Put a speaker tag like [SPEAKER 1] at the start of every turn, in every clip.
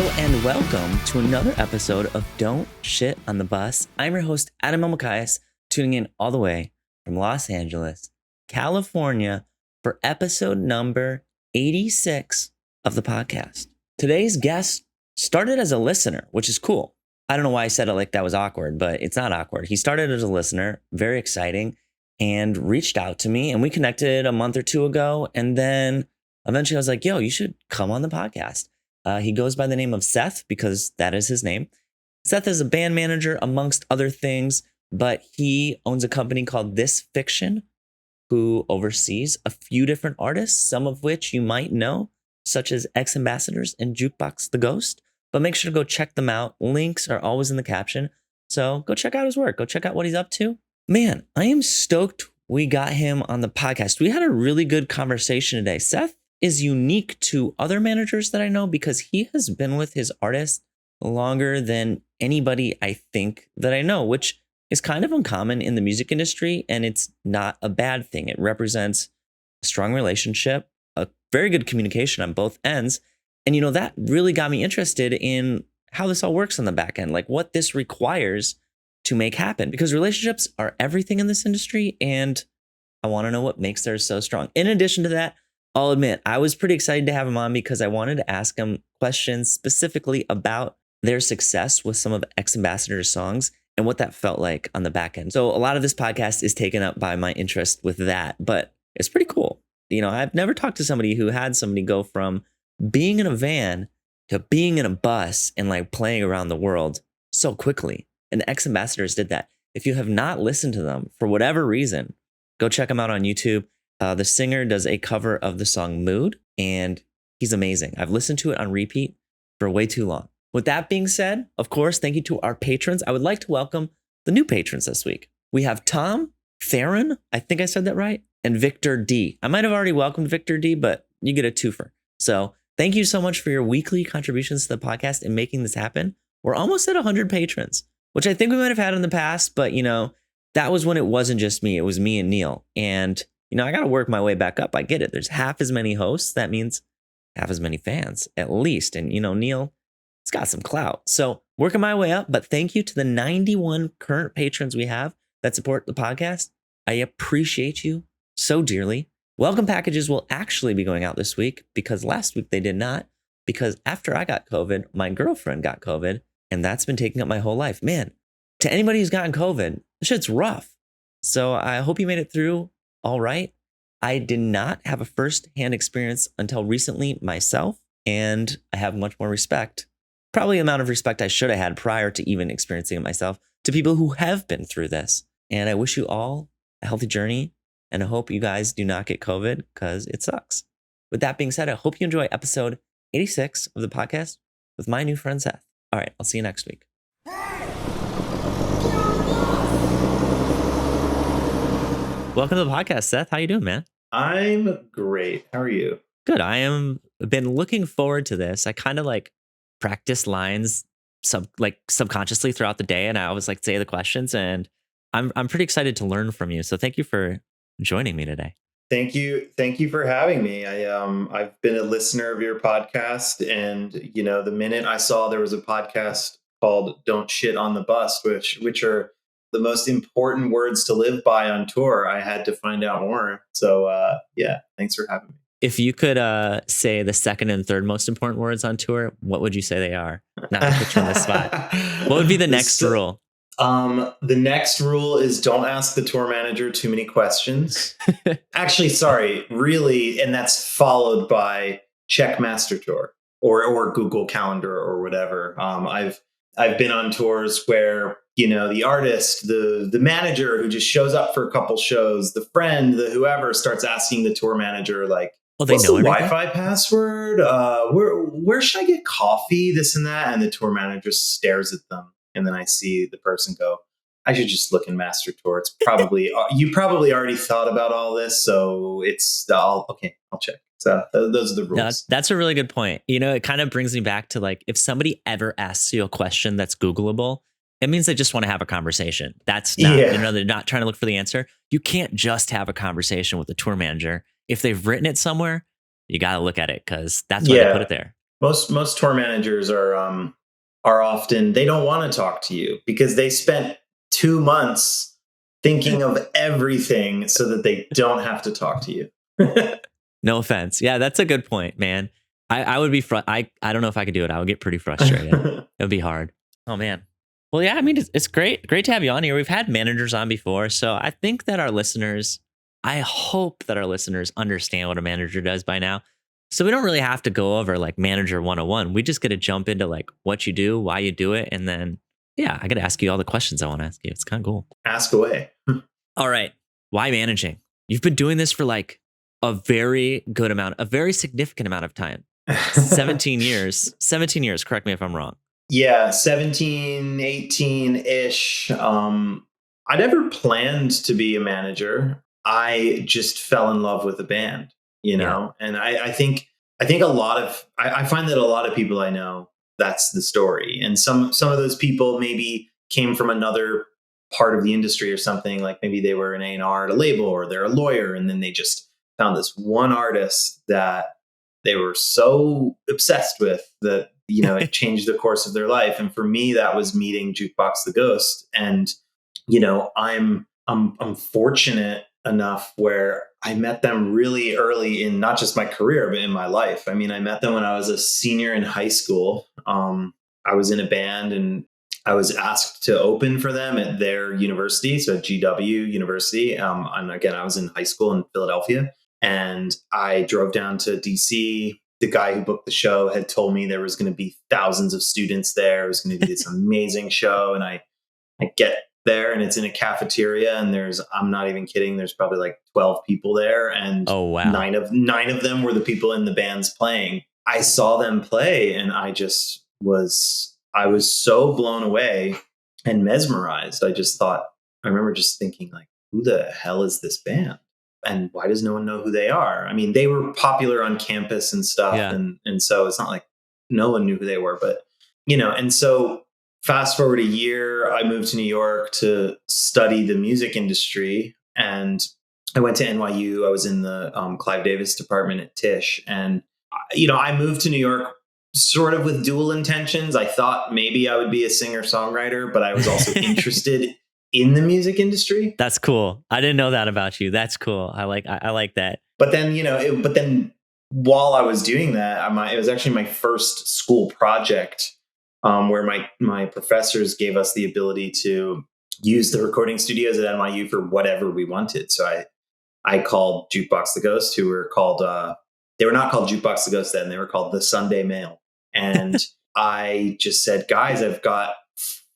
[SPEAKER 1] and welcome to another episode of Don't Shit on the Bus. I'm your host, Adam Elmakias, tuning in all the way from Los Angeles, California, for episode number 86 of the podcast. Today's guest started as a listener, which is cool. I don't know why I said it like that was awkward, but it's not awkward. He started as a listener, very exciting, and reached out to me, and we connected a month or two ago, and then eventually I was like, yo, you should come on the podcast. He goes by the name of Seth because that is his name. Seth is a band manager amongst other things, but he owns a company called This Fiction, who oversees a few different artists, some of which you might know, such as Ex-Ambassadors and Jukebox The Ghost. But make sure to go check them out. Links are always in the caption. So go check out his work. Go check out what he's up to. Man, I am stoked we got him on the podcast. We had a really good conversation today. Seth is unique to other managers that I know because he has been with his artist longer than anybody I think that I know, which is kind of uncommon in the music industry, and it's not a bad thing. It represents a strong relationship, a very good communication on both ends. And, that really got me interested in how this all works on the back end, like what this requires to make happen, because relationships are everything in this industry. And I want to know what makes theirs so strong. In addition to that, I'll admit, I was pretty excited to have him on because I wanted to ask him questions specifically about their success with some of Ex-Ambassadors' songs and what that felt like on the back end. So a lot of this podcast is taken up by my interest with that, but it's pretty cool. I've never talked to somebody who had somebody go from being in a van to being in a bus and like playing around the world so quickly. And Ex-Ambassadors did that. If you have not listened to them for whatever reason, go check them out on YouTube. The singer does a cover of the song Mood, and he's amazing. I've listened to it on repeat for way too long. With that being said, of course, thank you to our patrons. I would like to welcome the new patrons this week. We have Tom, Theron, I think I said that right, and Victor D. I might have already welcomed Victor D, but you get a twofer. So thank you so much for your weekly contributions to the podcast and making this happen. We're almost at 100 patrons, which I think we might have had in the past, but that was when it wasn't just me. It was me and Neil. And I got to work my way back up. I get it. There's half as many hosts. That means half as many fans, at least. And, Neil, it's got some clout. So working my way up. But thank you to the 91 current patrons we have that support the podcast. I appreciate you so dearly. Welcome packages will actually be going out this week because last week they did not. Because after I got COVID, my girlfriend got COVID. And that's been taking up my whole life. Man, to anybody who's gotten COVID, this shit's rough. So I hope you made it through all right. I did not have a first-hand experience until recently myself, and I have much more respect, probably the amount of respect I should have had prior to even experiencing it myself, to people who have been through this. And I wish you all a healthy journey, and I hope you guys do not get COVID because it sucks. With that being said, I hope you enjoy episode 86 of the podcast with my new friend Seth. All right, I'll see you next week. Welcome to the podcast, Seth. How you doing, man?
[SPEAKER 2] I'm great. How are you?
[SPEAKER 1] Good. I am been looking forward to this. I kind of practice lines subconsciously throughout the day, and I always say the questions, and I'm pretty excited to learn from you. So thank you for joining me today.
[SPEAKER 2] Thank you for having me. I've been a listener of your podcast, and the minute I saw there was a podcast called Don't Shit on the Bus, which are the most important words to live by on tour, I had to find out more. So thanks for having me.
[SPEAKER 1] If you could say the second and third most important words on tour, what would you say they are? Not to put you on the spot. What would be the next rule?
[SPEAKER 2] The next rule is don't ask the tour manager too many questions. Actually, sorry, really, and that's followed by check Master Tour or Google Calendar or whatever. I've been on tours where the artist, the manager who just shows up for a couple shows, the friend, the whoever starts asking the tour manager what's the Wi-Fi password? Where should I get coffee? This and that, and the tour manager stares at them. And then I see the person go, I should just look in Master Tour. It's probably, you probably already thought about all this. So I'll check. So those are the rules.
[SPEAKER 1] That's a really good point. It kind of brings me back to if somebody ever asks you a question that's Googleable, it means they just want to have a conversation. That's not, they're not trying to look for the answer. You can't just have a conversation with the tour manager. If they've written it somewhere, you got to look at it because that's why they put it there.
[SPEAKER 2] Most tour managers are often, they don't want to talk to you because they spent 2 months thinking of everything so that they don't have to talk to you.
[SPEAKER 1] No offense. Yeah, that's a good point, man. I would be I don't know if I could do it. I would get pretty frustrated. It would be hard. Oh man. Well, yeah, I mean, it's great to have you on here. We've had managers on before, so I think that I hope that our listeners understand what a manager does by now. So we don't really have to go over like manager 101. We just get to jump into like what you do, why you do it, and then yeah, I got to ask you all the questions I want to ask you. It's kind of cool.
[SPEAKER 2] Ask away.
[SPEAKER 1] All right, why managing? You've been doing this for like a very significant amount of time. 17 years. 17 years. Correct me if I'm wrong.
[SPEAKER 2] Yeah, 17, 18-ish. I never planned to be a manager. I just fell in love with the band, and I think I find that a lot of people I know, that's the story. And some of those people maybe came from another part of the industry or something, like maybe they were an A&R at a label or they're a lawyer, and then they just found this one artist that they were so obsessed with that it changed the course of their life. And for me, that was meeting Jukebox the Ghost. And I'm fortunate enough where I met them really early in not just my career but in my life. I mean, I met them when I was a senior in high school. I was in a band and I was asked to open for them at their university, so at GW University. And again, I was in high school in Philadelphia, and I drove down to DC. The guy who booked the show had told me there was going to be thousands of students there. It was going to be this amazing show. And I get there and it's in a cafeteria, and I'm not even kidding, there's probably like 12 people there. And
[SPEAKER 1] oh, wow.
[SPEAKER 2] nine of them were the people in the bands playing. I saw them play and I was so blown away and mesmerized. I remember just thinking, like, who the hell is this band? And why does no one know who they are? I mean, they were popular on campus and stuff.
[SPEAKER 1] Yeah.
[SPEAKER 2] And so it's not like no one knew who they were, but, and so fast forward a year, I moved to New York to study the music industry. And I went to NYU. I was in the Clive Davis department at Tisch. And, I moved to New York sort of with dual intentions. I thought maybe I would be a singer-songwriter, but I was also interested in the music industry.
[SPEAKER 1] That's cool. I didn't know that about you. That's cool. I like that.
[SPEAKER 2] But then, while I was doing that, it was actually my first school project, where my professors gave us the ability to use the recording studios at NYU for whatever we wanted. So I called Jukebox the Ghost, who were called, they were not called Jukebox the Ghost then, they were called the Sunday Mail. And I just said, guys, I've got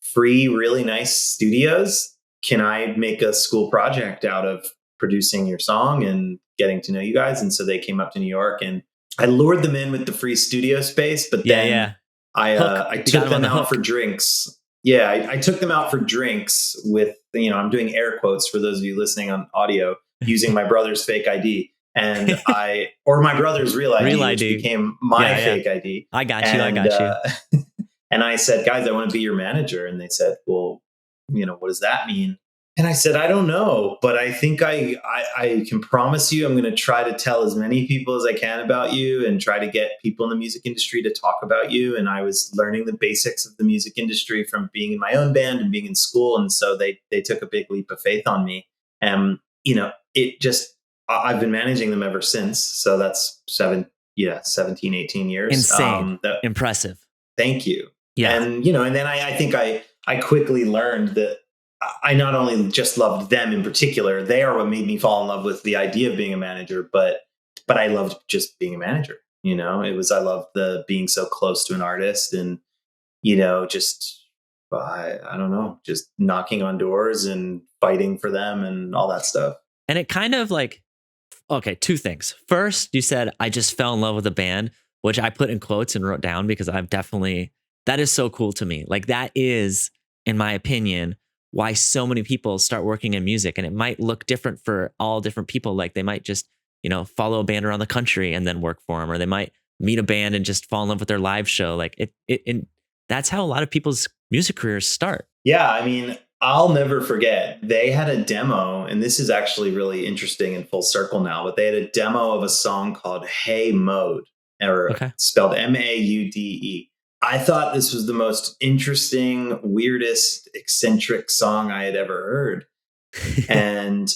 [SPEAKER 2] free, really nice studios. Can I make a school project out of producing your song and getting to know you guys? And so they came up to New York, and I lured them in with the free studio space, but then I took them out for drinks. Yeah, I took them out for drinks with, I'm doing air quotes for those of you listening on audio, using my brother's fake ID. And or my brother's real ID, which became my fake ID.
[SPEAKER 1] I got you.
[SPEAKER 2] And I said, guys, I want to be your manager. And they said, well, what does that mean? And I said, I don't know, but I think I can promise you I'm going to try to tell as many people as I can about you and try to get people in the music industry to talk about you. And I was learning the basics of the music industry from being in my own band and being in school. And so they took a big leap of faith on me. And, I've been managing them ever since. So that's 17, 18 years.
[SPEAKER 1] Insane. Impressive.
[SPEAKER 2] Thank you.
[SPEAKER 1] Yeah.
[SPEAKER 2] And, and then I think I quickly learned that I not only just loved them in particular, they are what made me fall in love with the idea of being a manager, but I loved just being a manager. I loved the being so close to an artist and, just, I don't know, just knocking on doors and fighting for them and all that stuff.
[SPEAKER 1] And it kind of like, okay, two things. First, you said, I just fell in love with the band, which I put in quotes and wrote down because that is so cool to me. Like that is, in my opinion, why so many people start working in music. And it might look different for all different people. Like they might just, follow a band around the country and then work for them, or they might meet a band and just fall in love with their live show. Like that's how a lot of people's music careers start.
[SPEAKER 2] Yeah. I mean, I'll never forget. They had a demo, and this is actually really interesting and full circle now, but they had a demo of a song called Hey Mode. or
[SPEAKER 1] Okay.
[SPEAKER 2] spelled Maude. I thought this was the most interesting, weirdest, eccentric song I had ever heard. And,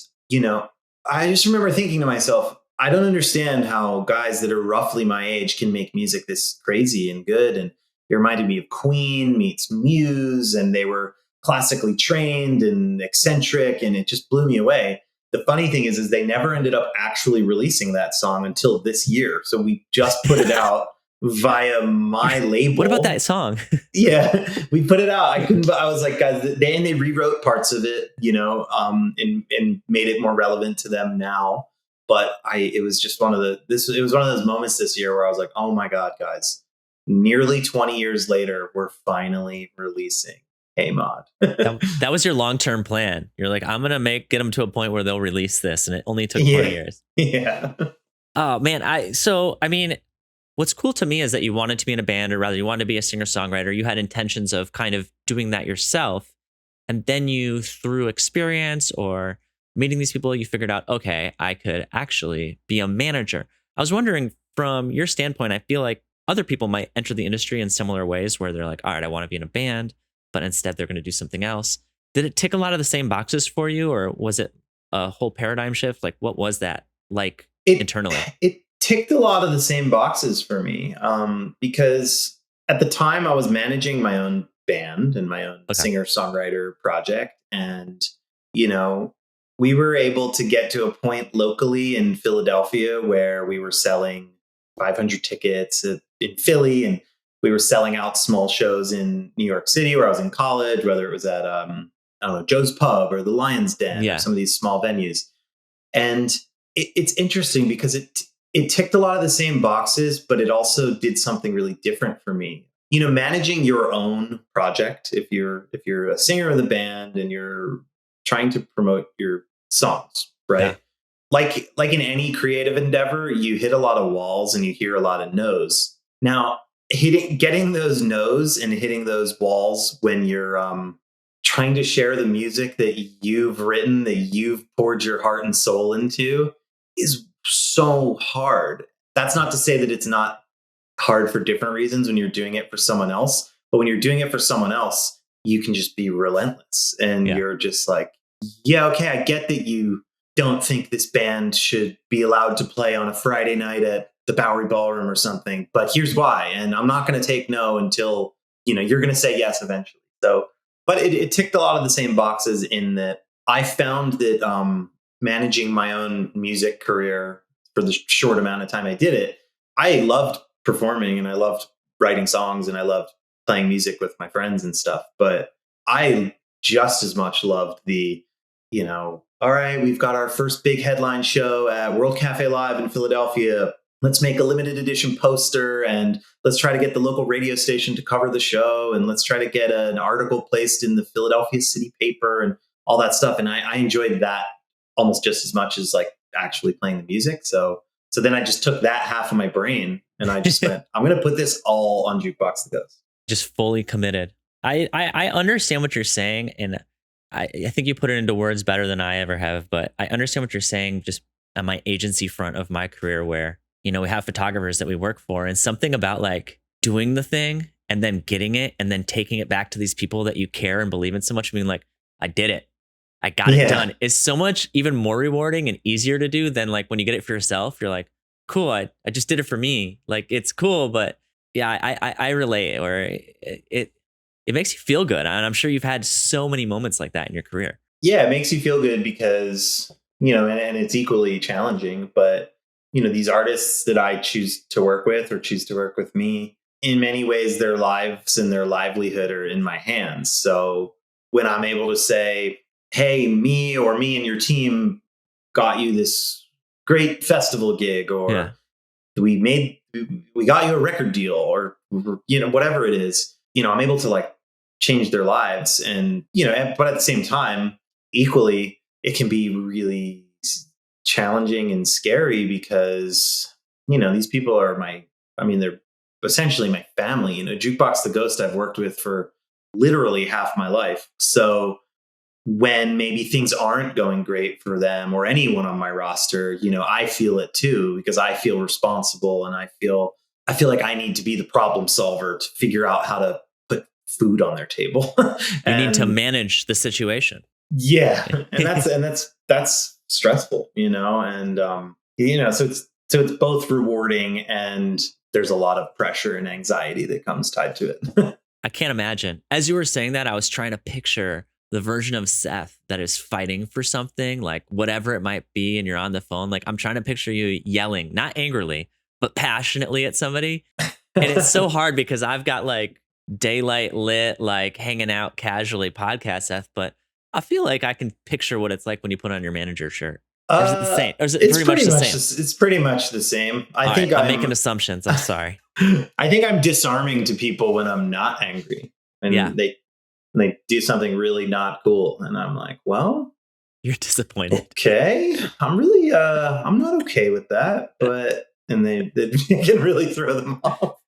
[SPEAKER 2] I just remember thinking to myself, I don't understand how guys that are roughly my age can make music this crazy and good. And it reminded me of Queen meets Muse, and they were classically trained and eccentric, and it just blew me away. The funny thing is they never ended up actually releasing that song until this year. So we just put it out via my label.
[SPEAKER 1] What about that song?
[SPEAKER 2] Yeah, we put it out. I was like, guys, they rewrote parts of it, and made it more relevant to them now. But it was just one of those moments this year where I was like, oh my God, guys, nearly 20 years later, we're finally releasing Hey Mod.
[SPEAKER 1] That was your long-term plan. You're like, I'm going to get them to a point where they'll release this. And it only took 20 years.
[SPEAKER 2] Yeah.
[SPEAKER 1] Oh man. What's cool to me is that you wanted to be in a band, or rather you wanted to be a singer-songwriter. You had intentions of kind of doing that yourself. And then you, through experience or meeting these people, you figured out, okay, I could actually be a manager. I was wondering, from your standpoint, I feel like other people might enter the industry in similar ways where they're like, all right, I want to be in a band, but instead they're going to do something else. Did it tick a lot of the same boxes for you, or was it a whole paradigm shift? Like, what was that like internally?
[SPEAKER 2] It ticked a lot of the same boxes for me, because at the time I was managing my own band and my own singer-songwriter project. And, we were able to get to a point locally in Philadelphia where we were selling 500 tickets in Philly, and we were selling out small shows in New York City where I was in college, whether it was at, I don't know, Joe's Pub or the Lion's Den, or some of these small venues. And it's interesting because it ticked a lot of the same boxes, but it also did something really different for me. Managing your own project, if you're a singer of the band and you're trying to promote your songs, right? Yeah. Like in any creative endeavor, you hit a lot of walls and you hear a lot of no's. Now, getting those no's and hitting those walls when you're trying to share the music that you've written, that you've poured your heart and soul into, is so hard. That's not to say that it's not hard for different reasons when you're doing it for someone else, but when you're doing it for someone else, you can just be relentless, and you're just like, yeah, okay, I get that you don't think this band should be allowed to play on a Friday night at the Bowery Ballroom or something, but here's why, and I'm not going to take no until you're going to say yes eventually. So, but it ticked a lot of the same boxes in that I found that managing my own music career for the short amount of time I did it, I loved performing and I loved writing songs and I loved playing music with my friends and stuff. But I just as much loved the, all right, we've got our first big headline show at World Cafe Live in Philadelphia. Let's make a limited edition poster, and let's try to get the local radio station to cover the show, and let's try to get an article placed in the Philadelphia City paper and all that stuff. And I enjoyed that almost just as much as like actually playing the music. So then I just took that half of my brain and I just went, I'm going to put this all on Jukebox The Ghost.
[SPEAKER 1] Just fully committed. I understand what you're saying, and I think you put it into words better than I ever have, but I understand what you're saying just on my agency front of my career where, we have photographers that we work for, and something about like doing the thing and then getting it and then taking it back to these people that you care and believe in so much, being like, I did it. I got it done. It's so much even more rewarding and easier to do than like when you get it for yourself. You're like, cool, I just did it for me. Like, it's cool, but yeah, I relate, or it makes you feel good. And I'm sure you've had so many moments like that in your career.
[SPEAKER 2] Yeah, it makes you feel good because, and it's equally challenging, but, these artists that I choose to work with or choose to work with me, in many ways, their lives and their livelihood are in my hands. So when I'm able to say, hey, me and your team got you this great festival gig, or we got you a record deal, or, whatever it is, I'm able to like change their lives. And, but at the same time, equally, it can be really challenging and scary because, these people are they're essentially my family. Jukebox The Ghost I've worked with for literally half my life. So when maybe things aren't going great for them or anyone on my roster, I feel it too, because I feel responsible and I feel I feel like I need to be the problem solver to figure out how to put food on their table.
[SPEAKER 1] You need to manage the situation.
[SPEAKER 2] Yeah. That's stressful, and, so it's both rewarding and there's a lot of pressure and anxiety that comes tied to it.
[SPEAKER 1] I can't imagine. As you were saying that, I was trying to picture the version of Seth that is fighting for something, like whatever it might be, and you're on the phone. Like, I'm trying to picture you yelling, not angrily, but passionately at somebody. And it's so hard because I've got like daylight lit, like hanging out casually podcast, Seth, but I feel like I can picture what it's like when you put on your manager shirt. Or is it the same? Or is it pretty much the same?
[SPEAKER 2] It's pretty much the same. I think
[SPEAKER 1] I'm making assumptions. I'm sorry.
[SPEAKER 2] I think I'm disarming to people when I'm not angry. And they do something really not cool. And I'm like, well,
[SPEAKER 1] you're disappointed.
[SPEAKER 2] Okay. I'm really, I'm not okay with that. But, and they can really throw them off.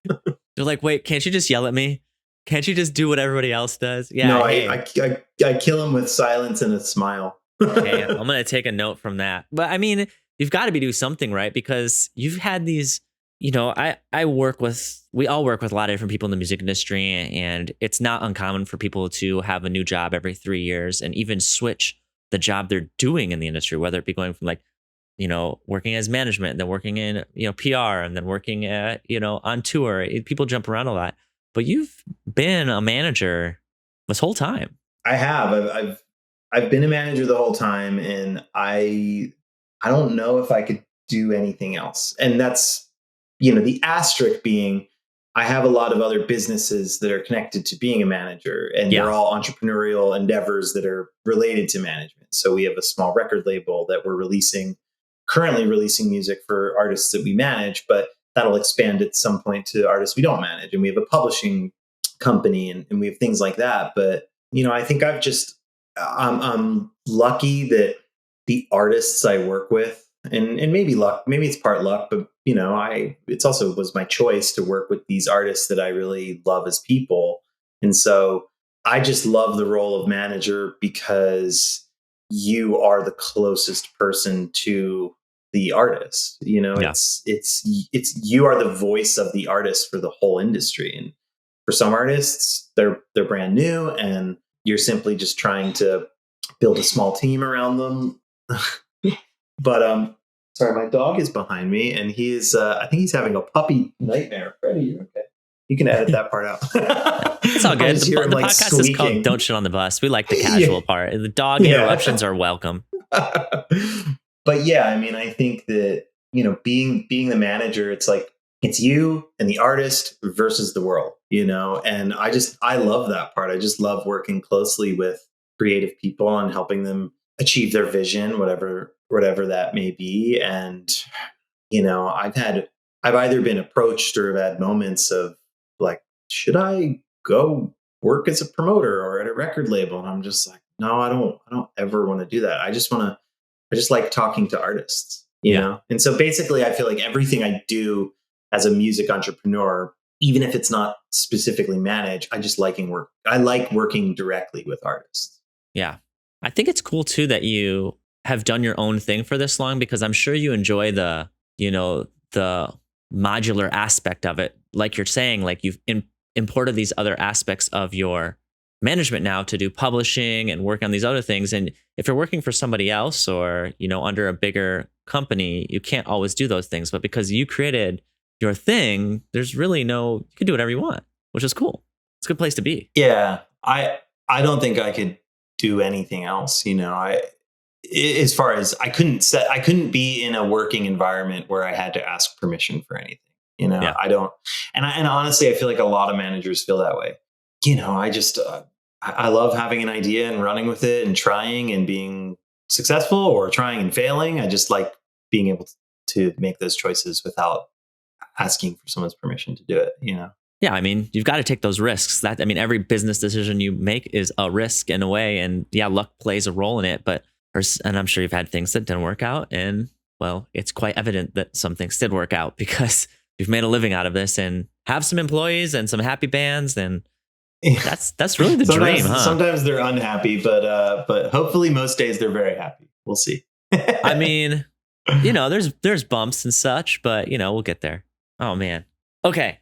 [SPEAKER 1] They're like, wait, can't you just yell at me? Can't you just do what everybody else does? Yeah.
[SPEAKER 2] No, I kill them with silence and a smile.
[SPEAKER 1] Okay, I'm going to take a note from that. But I mean, you've got to be doing something, right? Because you've had these, we all work with a lot of different people in the music industry, and it's not uncommon for people to have a new job every 3 years and even switch the job they're doing in the industry, whether it be going from working as management, then working in, PR, and then working at, on tour. People jump around a lot, but you've been a manager this whole time.
[SPEAKER 2] I have. I've been a manager the whole time, and I don't know if I could do anything else. And that's, the asterisk being, I have a lot of other businesses that are connected to being a manager, and they're all entrepreneurial endeavors that are related to management. So we have a small record label that we're currently releasing music for artists that we manage, but that'll expand at some point to artists we don't manage. And we have a publishing company and we have things like that. But, I think I'm lucky that the artists I work with, and maybe it's part luck, but it's also was my choice to work with these artists that I really love as people. And so I just love the role of manager because you are the closest person to the artist. It's you are the voice of the artist for the whole industry. And for some artists, they're brand new, and you're simply just trying to build a small team around them. But sorry, my dog is behind me, and I think he's having a puppy nightmare. Freddie, you're okay. You can edit that part out.
[SPEAKER 1] It's all good. The podcast squeaking. Is called Don't Shit on the Bus. We like the casual part. The dog interruptions are welcome.
[SPEAKER 2] But yeah, I mean, I think that, being the manager, it's like, it's you and the artist versus the world, and I love that part. I just love working closely with creative people and helping them achieve their vision, whatever that may be. And, I've either been approached or have had moments of like, should I go work as a promoter or at a record label? And I'm just like, no, I don't ever want to do that. I just like talking to artists, know? And so basically I feel like everything I do as a music entrepreneur, even if it's not specifically managed, I like working directly with artists.
[SPEAKER 1] Yeah. I think it's cool too that you have done your own thing for this long, because I'm sure you enjoy the modular aspect of it. Like you're saying, like you've imported these other aspects of your management now to do publishing and work on these other things. And if you're working for somebody else or, under a bigger company, you can't always do those things. But because you created your thing, there's really you can do whatever you want, which is cool. It's a good place to be.
[SPEAKER 2] Yeah. I don't think I could do anything else. As far as I couldn't be in a working environment where I had to ask permission for anything. I don't, and honestly, I feel like a lot of managers feel that way. I just, I love having an idea and running with it and trying and being successful or trying and failing. I just like being able to make those choices without asking for someone's permission to do it,
[SPEAKER 1] Yeah, I mean, you've got to take those risks. Every business decision you make is a risk in a way. And yeah, luck plays a role in it. And I'm sure you've had things that didn't work out. And well, it's quite evident that some things did work out because you've made a living out of this and have some employees and some happy bands. And that's really the dream, huh?
[SPEAKER 2] Sometimes they're unhappy, but hopefully most days they're very happy. We'll see.
[SPEAKER 1] I mean, there's bumps and such, but we'll get there. Oh man. Okay.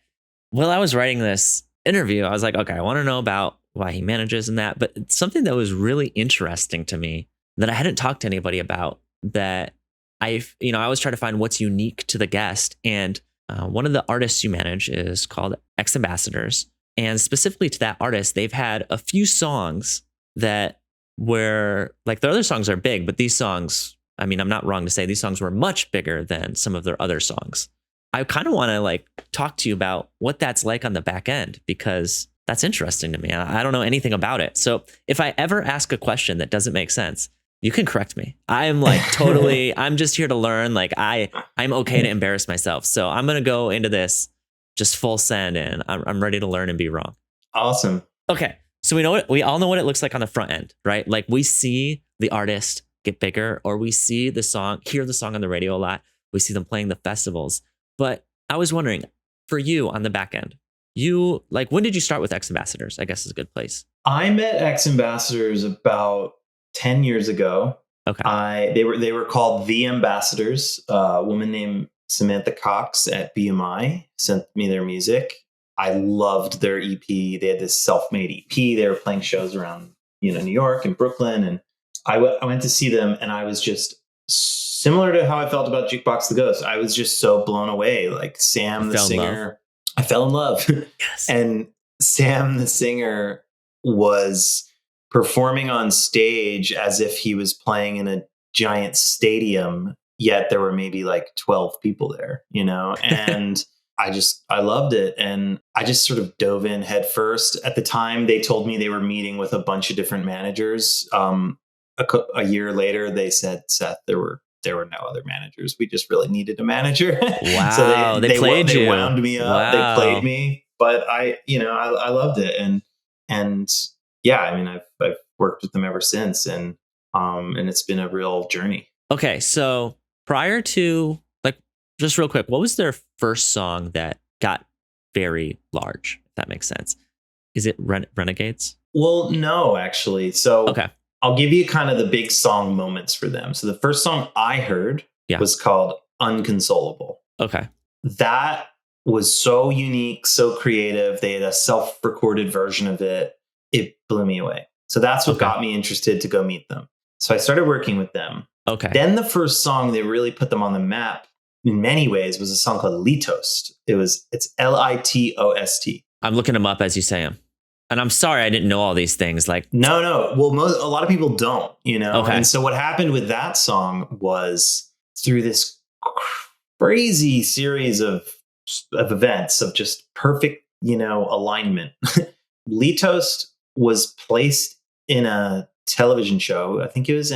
[SPEAKER 1] While I was writing this interview, I was like, okay, I want to know about why he manages and that. But it's something that was really interesting to me that I hadn't talked to anybody about, that I always try to find what's unique to the guest. And one of the artists you manage is called X Ambassadors. And specifically to that artist, they've had a few songs that were like, their other songs are big, but these songs, I mean, I'm not wrong to say these songs were much bigger than some of their other songs. I kind of want to like talk to you about what that's like on the back end, because that's interesting to me. I don't know anything about it. So if I ever ask a question that doesn't make sense, you can correct me. I'm like totally, I'm just here to learn. Like I'm okay to embarrass myself. So I'm going to go into this just full send, and I'm ready to learn and be wrong.
[SPEAKER 2] Awesome.
[SPEAKER 1] Okay. So we all know what it looks like on the front end, right? Like we see the artist get bigger, or we see the song, hear the song on the radio a lot. We see them playing the festivals. But I was wondering, for you on the back end, you like, when did you start with X Ambassadors? I guess is a good place.
[SPEAKER 2] I met X Ambassadors about 10 years ago.
[SPEAKER 1] Okay.
[SPEAKER 2] They were called The Ambassadors. A woman named Samantha Cox at BMI sent me their music. I loved their EP. They had this self-made EP. They were playing shows around, New York and Brooklyn. And I went to see them, and I was just similar to how I felt about Jukebox The Ghost. I was just so blown away. Like Sam, the singer, I fell in love.
[SPEAKER 1] Yes.
[SPEAKER 2] And Sam, the singer, was performing on stage as if he was playing in a giant stadium, yet there were maybe like 12 people there, and I loved it. And I just sort of dove in head first. At the time, they told me they were meeting with a bunch of different managers. A year later, they said, Seth, there were no other managers. We just really needed a manager.
[SPEAKER 1] Wow.
[SPEAKER 2] So they
[SPEAKER 1] played you.
[SPEAKER 2] They wound me up.
[SPEAKER 1] Wow.
[SPEAKER 2] They played me, but I loved it. And yeah, I mean, I've worked with them ever since, and it's been a real journey.
[SPEAKER 1] Okay. So prior to, like, just real quick, what was their first song that got very large? If that makes sense. Is it Renegades?
[SPEAKER 2] Well, no, actually. So
[SPEAKER 1] okay.
[SPEAKER 2] I'll give you kind of the big song moments for them. So the first song I heard was called Unconsolable.
[SPEAKER 1] Okay.
[SPEAKER 2] That was so unique, so creative. They had a self-recorded version of it. It blew me away. So that's what got me interested to go meet them. So I started working with them.
[SPEAKER 1] Okay.
[SPEAKER 2] Then the first song that really put them on the map in many ways was a song called Litost. It's Litost.
[SPEAKER 1] I'm looking them up as you say them. And I'm sorry I didn't know all these things. Like,
[SPEAKER 2] no. Well, a lot of people don't,
[SPEAKER 1] Okay.
[SPEAKER 2] And so what happened with that song was, through this crazy series of events of just perfect, alignment, Litost was placed in a television show. I think it was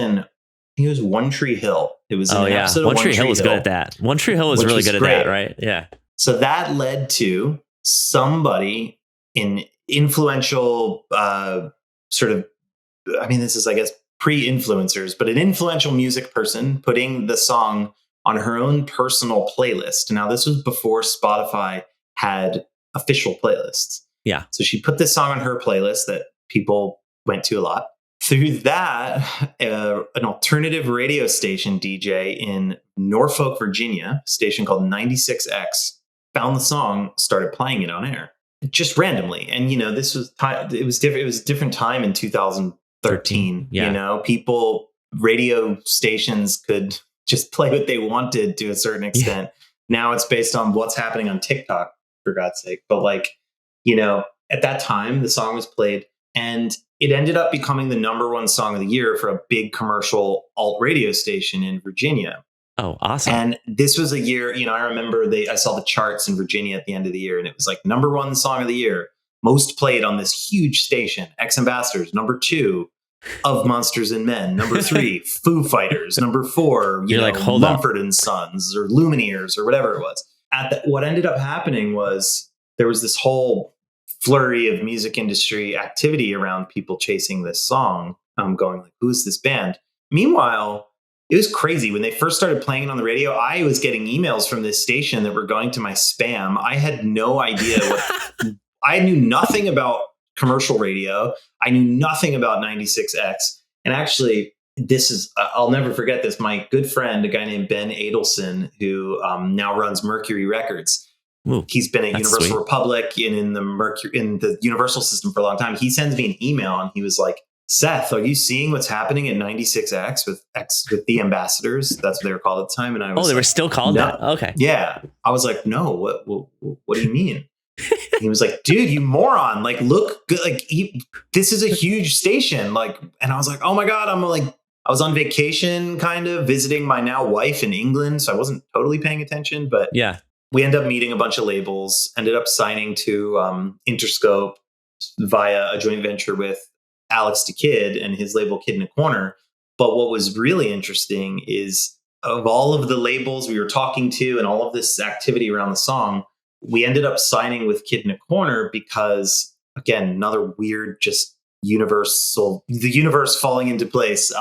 [SPEAKER 2] One Tree Hill. It was an episode of
[SPEAKER 1] One Tree Hill was good at that. One Tree Hill was really good at that, right? Yeah.
[SPEAKER 2] So that led to somebody in influential sort of, I mean, this is, I guess, pre-influencers, but an influential music person putting the song on her own personal playlist. Now, this was before Spotify had official playlists.
[SPEAKER 1] Yeah.
[SPEAKER 2] So she put this song on her playlist that people went to a lot. Through that, an alternative radio station DJ in Norfolk, Virginia, a station called 96X, found the song, started playing it on air. Just randomly. And, this was it was different. It was a different time in 2013.
[SPEAKER 1] Yeah.
[SPEAKER 2] Radio stations could just play what they wanted to a certain extent. Yeah. Now it's based on what's happening on TikTok, for God's sake. But at that time, the song was played, and it ended up becoming the #1 song of the year for a big commercial alt radio station in Virginia.
[SPEAKER 1] Oh, awesome.
[SPEAKER 2] And this was a year, I remember I saw the charts in Virginia at the end of the year, and it was like #1 song of the year, most played on this huge station, X Ambassadors, #2, Of Monsters and Men, #3, Foo Fighters, #4,
[SPEAKER 1] You're like, hold
[SPEAKER 2] Mumford and Sons or Lumineers or whatever it was. What ended up happening was there was this whole flurry of music industry activity around people chasing this song, going like, who's this band? Meanwhile, it was crazy. When they first started playing it on the radio, I was getting emails from this station that were going to my spam. I had no idea I knew nothing about commercial radio. I knew nothing about 96X. And actually, I'll never forget this. My good friend, a guy named Ben Adelson, who now runs Mercury Records,
[SPEAKER 1] Ooh,
[SPEAKER 2] he's been at
[SPEAKER 1] that's
[SPEAKER 2] Universal
[SPEAKER 1] sweet.
[SPEAKER 2] Republic and in the Universal system for a long time. He sends me an email and he was like, Seth, are you seeing what's happening at 96X with the ambassadors? That's what they were called at the time. And I was
[SPEAKER 1] They were
[SPEAKER 2] like,
[SPEAKER 1] still called
[SPEAKER 2] no.
[SPEAKER 1] that? Okay.
[SPEAKER 2] Yeah. I was like, no, what do you mean? He was like, dude, you moron. Like, look good. Like, this is a huge station. Like, and I was like, oh my God. I was on vacation kind of visiting my now wife in England. So I wasn't totally paying attention, but
[SPEAKER 1] yeah,
[SPEAKER 2] we ended up meeting a bunch of labels, ended up signing to Interscope via a joint venture with Alex the Kid and his label Kid in a Corner. But what was really interesting is of all of the labels we were talking to and all of this activity around the song, we ended up signing with Kid in a Corner because, again, another weird, just the universe falling into place.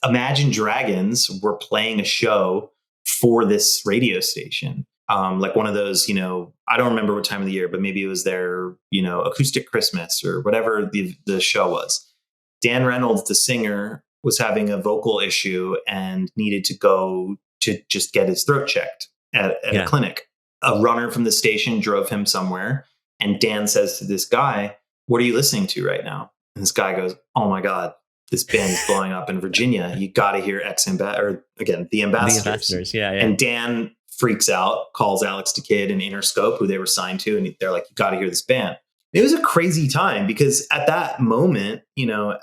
[SPEAKER 2] Imagine Dragons were playing a show for this radio station. Like one of those, I don't remember what time of the year, but maybe it was their, acoustic Christmas or whatever the show was. Dan Reynolds, the singer, was having a vocal issue and needed to go to just get his throat checked at a clinic. A runner from the station drove him somewhere. And Dan says to this guy, what are you listening to right now? And this guy goes, oh my God, this band is blowing up in Virginia. You got to hear the Ambassadors.
[SPEAKER 1] Yeah.
[SPEAKER 2] And Dan freaks out, calls Alex the Kid and Interscope, who they were signed to. And they're like, you got to hear this band. It was a crazy time because at that moment,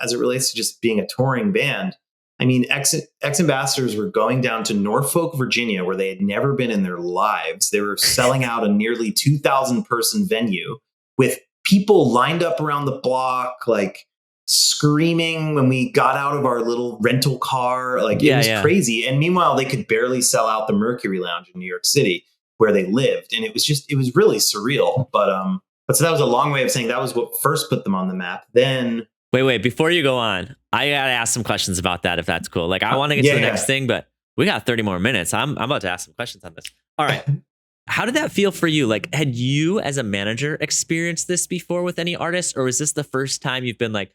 [SPEAKER 2] as it relates to just being a touring band, I mean, ex-ambassadors were going down to Norfolk, Virginia, where they had never been in their lives. They were selling out a nearly 2,000 person venue with people lined up around the block, like screaming when we got out of our little rental car. Like it was crazy. And meanwhile, they could barely sell out the Mercury Lounge in New York City where they lived. And it was really surreal. But so that was a long way of saying that was what first put them on the map. Then
[SPEAKER 1] Wait, before you go on, I gotta ask some questions about that if that's cool. Like I want to get to the next thing, but we got 30 more minutes. I'm about to ask some questions on this. All right. How did that feel for you? Like, had you as a manager experienced this before with any artist, or was this the first time you've been like,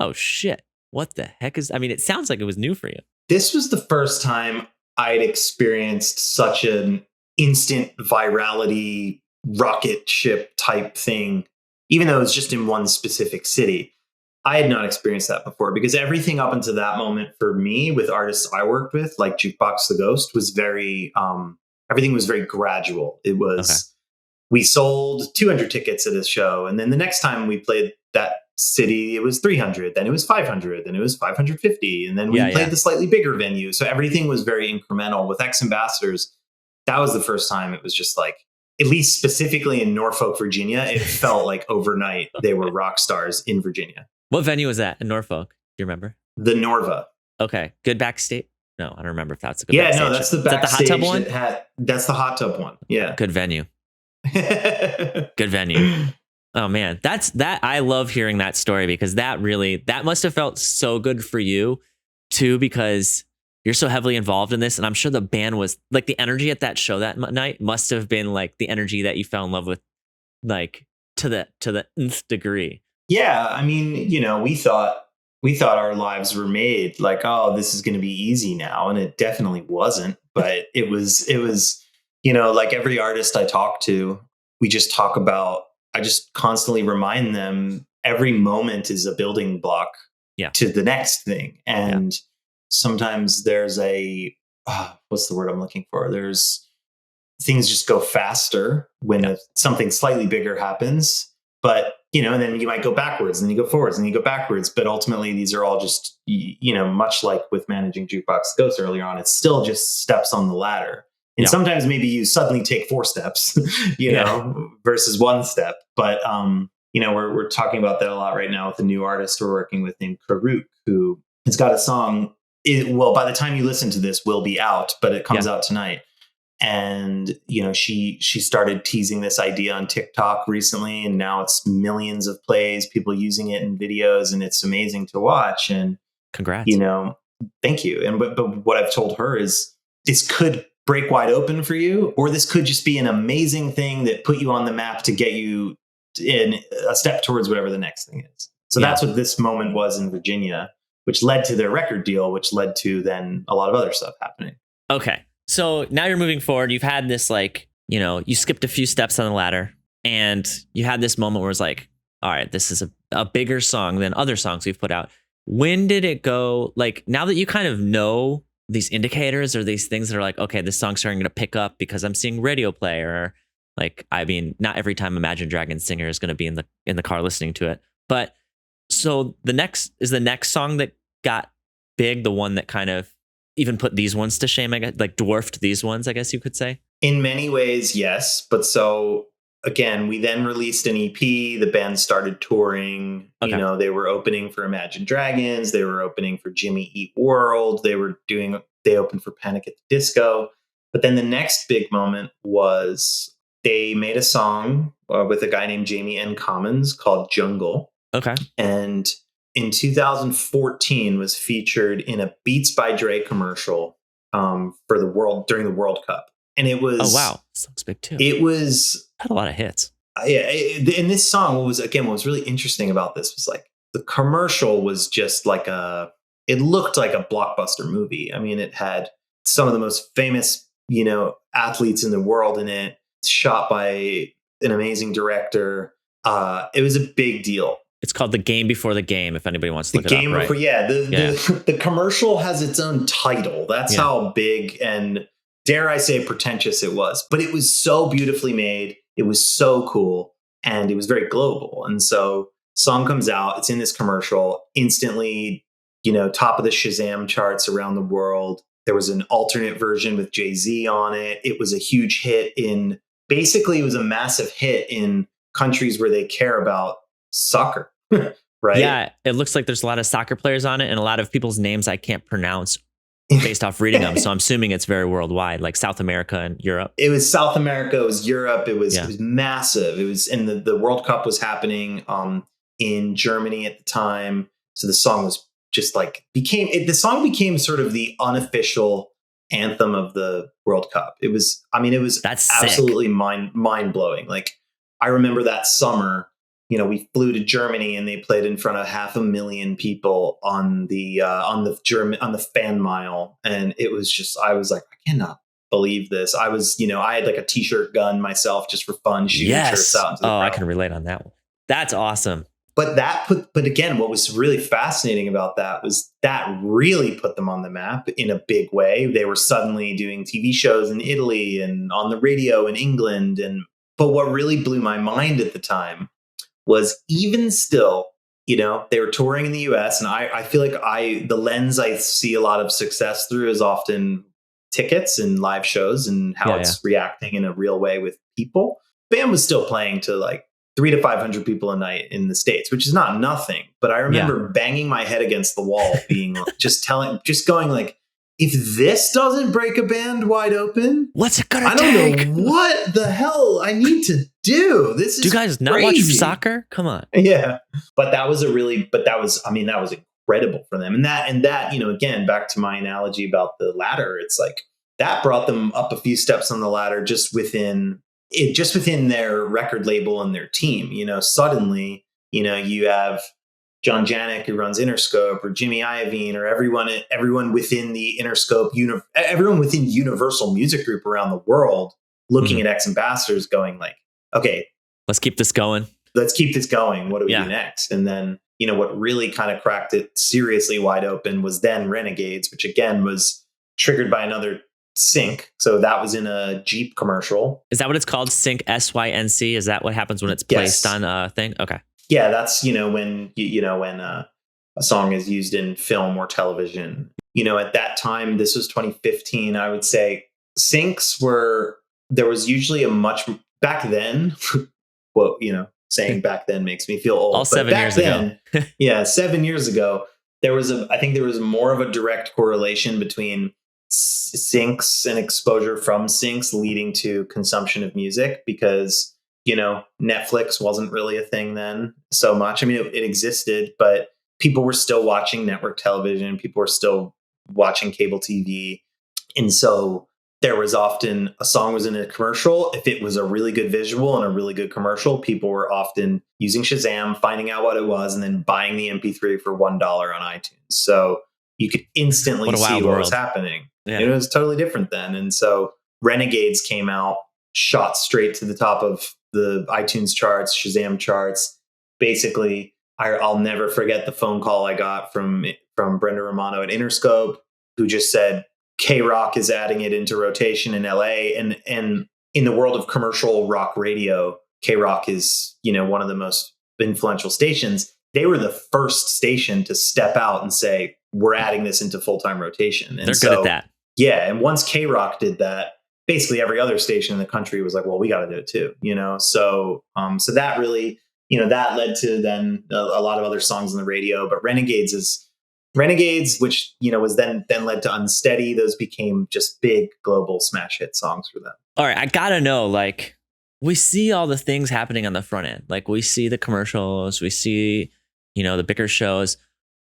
[SPEAKER 1] oh shit, what the heck it sounds like it was new for you.
[SPEAKER 2] This was the first time I'd experienced such an instant virality rocket ship type thing, even though it was just in one specific city. I had not experienced that before because everything up until that moment for me with artists I worked with, like Jukebox The Ghost, was everything was very gradual. It was, we sold 200 tickets at a show. And then the next time we played that city, it was 300, then it was 500, then it was 550. And then we played the slightly bigger venue. So everything was very incremental. With ex-ambassadors, that was the first time it was just like, at least specifically in Norfolk, Virginia, it felt like overnight they were rock stars in Virginia.
[SPEAKER 1] What venue was that in Norfolk? Do you remember?
[SPEAKER 2] The Norva.
[SPEAKER 1] Okay. Good backstage? No, I don't remember if that's a good backstage.
[SPEAKER 2] Yeah, no, that's the backstage.
[SPEAKER 1] Is that the hot tub
[SPEAKER 2] one? That's the hot tub one. Yeah.
[SPEAKER 1] Good venue. Good venue. Oh man, I love hearing that story because that must have felt so good for you too, because you're so heavily involved in this. And I'm sure the band was like, the energy at that show that night must have been like the energy that you fell in love with, like to the nth degree.
[SPEAKER 2] Yeah. I mean, we thought our lives were made like, oh, this is going to be easy now. And it definitely wasn't, but it was, like every artist I talk to, we just talk about, I just constantly remind them every moment is a building block to the next thing. And sometimes there's what's the word I'm looking for? There's things just go faster when something slightly bigger happens, but and then you might go backwards and you go forwards and you go backwards. But ultimately these are all just, much like with managing Jukebox The Ghost earlier on, it's still just steps on the ladder. And sometimes maybe you suddenly take 4 steps, versus 1 step. But, we're talking about that a lot right now with the new artist we're working with named Corook, who has got a song. By the time you listen to this, will be out, but it comes out tonight. And, she started teasing this idea on TikTok recently, and now it's millions of plays, people using it in videos, and it's amazing to watch. And
[SPEAKER 1] congrats,
[SPEAKER 2] thank you. And, but what I've told her is this could break wide open for you, or this could just be an amazing thing that put you on the map to get you in a step towards whatever the next thing is. So that's what this moment was in Virginia, which led to their record deal, which led to then a lot of other stuff happening.
[SPEAKER 1] Okay. So now you're moving forward. You've had this like you skipped a few steps on the ladder and you had this moment where it's like, all right, this is a bigger song than other songs we've put out. When did it go, like, now that you kind of know these indicators or these things that are like, okay, this song's starting to pick up because I'm seeing radio play, or like, I mean, not every time Imagine Dragons singer is going to be in the car listening to it. But so the next song that got big, the one that kind of even put these ones to shame, I guess, like dwarfed these ones, I guess you could say.
[SPEAKER 2] In many ways, yes. But so again, we then released an EP. The band started touring.
[SPEAKER 1] Okay.
[SPEAKER 2] They were opening for Imagine Dragons. They were opening for Jimmy Eat World. They opened for Panic at the Disco. But then the next big moment was they made a song with a guy named Jamie N. Commons called Jungle.
[SPEAKER 1] Okay.
[SPEAKER 2] And in 2014 was featured in a Beats by Dre commercial for during the World Cup. And it was,
[SPEAKER 1] oh wow, sounds big too.
[SPEAKER 2] It was
[SPEAKER 1] had a lot of hits.
[SPEAKER 2] Yeah, in this song, what was really interesting about this was like the commercial was just like it looked like a blockbuster movie. I mean, it had some of the most famous, athletes in the world in it. It's shot by an amazing director. It was a big deal.
[SPEAKER 1] It's called The Game Before the Game, if anybody wants to look it up. Right?
[SPEAKER 2] The commercial has its own title. That's how big and, dare I say, pretentious it was. But it was so beautifully made. It was so cool. And it was very global. And so song comes out. It's in this commercial. Instantly, top of the Shazam charts around the world. There was an alternate version with Jay-Z on it. It was a huge hit basically, it was a massive hit in countries where they care about soccer. Right?
[SPEAKER 1] Yeah, it looks like there's a lot of soccer players on it and a lot of people's names I can't pronounce based off reading them. So I'm assuming it's very worldwide, like South America and Europe.
[SPEAKER 2] It was South America. It was Europe. It was massive. It was, and the World Cup was happening in Germany at the time. So the song was just like the song became sort of the unofficial anthem of the World Cup. It was
[SPEAKER 1] that's
[SPEAKER 2] absolutely mind blowing. Like I remember that summer, we flew to Germany and they played in front of 500,000 people on the fan mile. And it was just, I was like, I cannot believe this. I was, I had like a t-shirt gun myself just for fun, shooting shirts out into the crowd.
[SPEAKER 1] I can relate on that one. That's awesome.
[SPEAKER 2] But again, what was really fascinating about that was that really put them on the map in a big way. They were suddenly doing TV shows in Italy and on the radio in England. But what really blew my mind at the time was even still, they were touring in the US, and I feel like the lens I see a lot of success through is often tickets and live shows and how it's reacting in a real way with people. Band was still playing to like 300 to 500 people a night in the States, which is not nothing. But I remember banging my head against the wall, being just going like, if this doesn't break a band wide open,
[SPEAKER 1] what's it gonna
[SPEAKER 2] take? I don't know what the hell I need to do. This is
[SPEAKER 1] do you guys not watch soccer? Come on.
[SPEAKER 2] Yeah. But that was incredible for them. And that, again, back to my analogy about the ladder, it's like that brought them up a few steps on the ladder just within their record label and their team. Suddenly, you have John Janik, who runs Interscope, or Jimmy Iovine, or everyone within the Interscope, everyone within Universal Music Group around the world looking at X Ambassadors going like, okay,
[SPEAKER 1] let's keep this going.
[SPEAKER 2] What do we do next? And then, what really kind of cracked it seriously wide open was then Renegades, which again was triggered by another sync. So that was in a Jeep commercial.
[SPEAKER 1] Is that what it's called? Sync, SYNC? Is that what happens when it's placed on a thing? Okay.
[SPEAKER 2] Yeah, that's, when a song is used in film or television. At that time, this was 2015, I would say syncs there was usually back then, well, saying back then makes me feel old.
[SPEAKER 1] All 7 years ago.
[SPEAKER 2] 7 years ago, I think there was more of a direct correlation between syncs and exposure from syncs leading to consumption of music, because Netflix wasn't really a thing then so much. I mean, it existed, but people were still watching network television. People were still watching cable TV. And so there was often a song was in a commercial. If it was a really good visual and a really good commercial, people were often using Shazam, finding out what it was, and then buying the MP3 for $1 on iTunes. So you could instantly see what was happening. Yeah. It was totally different then. And so Renegades came out shot straight to the top of the iTunes charts, Shazam charts. Basically, I'll never forget the phone call I got from Brenda Romano at Interscope, who just said K-Rock is adding it into rotation in LA, and in the world of commercial rock radio, K-Rock is, one of the most influential stations. They were the first station to step out and say, we're adding this into full-time rotation. And
[SPEAKER 1] they're good at that.
[SPEAKER 2] Yeah. And once K-Rock did that, basically every other station in the country was like, well, we got to do it too, So that really, that led to then a lot of other songs on the radio, but Renegades, which, was then led to Unsteady. Those became just big global smash hit songs for them.
[SPEAKER 1] All right. I gotta know, like, we see all the things happening on the front end. Like, we see the commercials, we see, the bigger shows,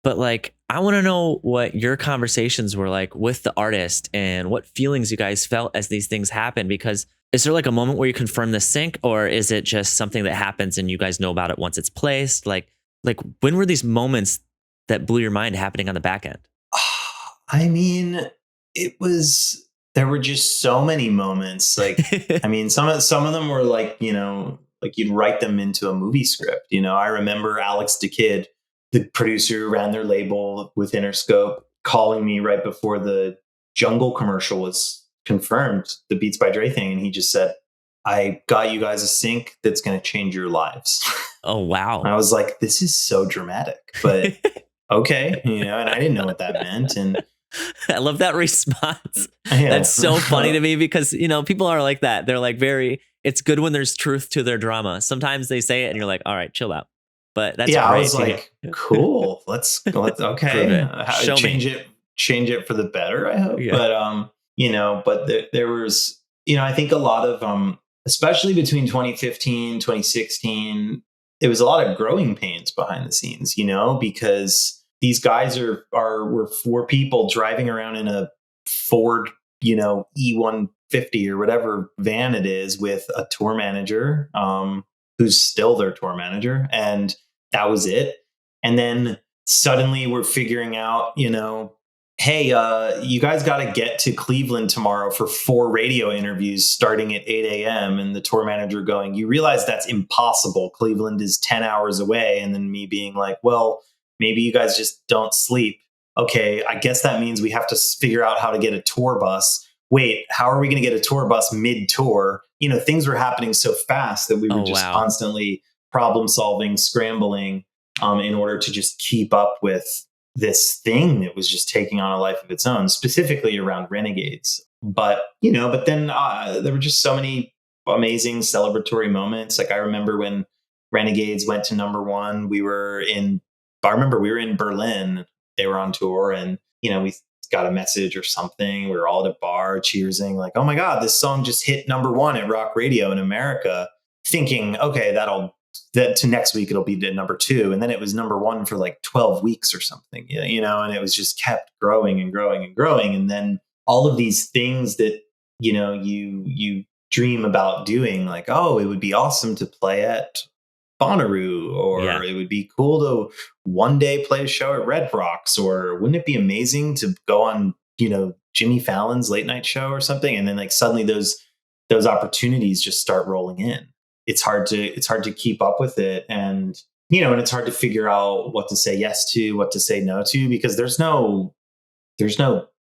[SPEAKER 1] but like, I want to know what your conversations were like with the artist and what feelings you guys felt as these things happen. Because is there like a moment where you confirm the sync, or is it just something that happens and you guys know about it once it's placed? Like when were these moments that blew your mind happening on the back end?
[SPEAKER 2] I mean, there were just so many moments. Like, I mean, some of them were like, like you'd write them into a movie script. I remember Alex DeKid, the producer who ran their label with Interscope, calling me right before the Jungle commercial was confirmed, the Beats by Dre thing. And he just said, I got you guys a sync that's going to change your lives.
[SPEAKER 1] Oh, wow.
[SPEAKER 2] And I was like, this is so dramatic, but okay. And I didn't know what that meant. And
[SPEAKER 1] I love that response. Yeah. That's so funny to me because, people are like that. They're like it's good when there's truth to their drama. Sometimes they say it and you're like, all right, chill out. But that's great.
[SPEAKER 2] I was like, cool. Let's okay. Change it for the better, I hope. Yeah. But there was, I think a lot of, especially between 2015, 2016, there was a lot of growing pains behind the scenes, because these guys were people driving around in a Ford, E150 or whatever van it is with a tour manager, who's still their tour manager. And that was it. And then suddenly we're figuring out, hey, you guys got to get to Cleveland tomorrow for 4 radio interviews starting at 8 a.m. And the tour manager going, you realize that's impossible. Cleveland is 10 hours away. And then me being like, well, maybe you guys just don't sleep. Okay, I guess that means we have to figure out how to get a tour bus. Wait, how are we going to get a tour bus mid-tour? Things were happening so fast that we were constantly problem solving, scrambling in order to just keep up with this thing that was just taking on a life of its own, specifically around Renegades. But then there were just so many amazing celebratory moments. Like I remember when Renegades went to #1, we were in Berlin, they were on tour, and, we got a message or something. We were all at a bar cheersing like, oh my God, this song just hit #1 at rock radio in America, thinking, okay, that to next week, it'll be to #2. And then it was #1 for like 12 weeks or something, and it was just kept growing and growing and growing. And then all of these things that, you dream about doing, like, oh, it would be awesome to play at Bonnaroo, or it would be cool to one day play a show at Red Rocks, or wouldn't it be amazing to go on, Jimmy Fallon's late night show or something? And then like suddenly those opportunities just start rolling in. It's hard to keep up with it. And, and it's hard to figure out what to say yes to, what to say no to, because there's no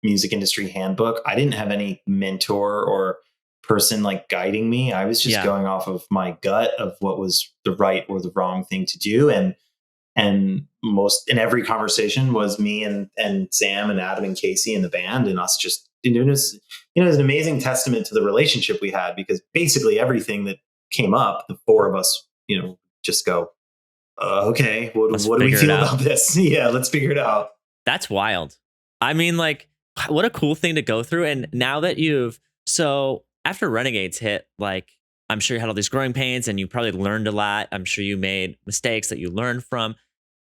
[SPEAKER 2] music industry handbook. I didn't have any mentor or person like guiding me. I was just going off of my gut of what was the right or the wrong thing to do. And most in every conversation was me and Sam and Adam and Casey and the band and us just, it was an amazing testament to the relationship we had, because basically everything that came up, the 4 of us, just go, okay, what do we feel about this? Yeah, let's figure it out.
[SPEAKER 1] That's wild. I mean, like, what a cool thing to go through. And now that so after Renegades hit, like, I'm sure you had all these growing pains and you probably learned a lot. I'm sure you made mistakes that you learned from.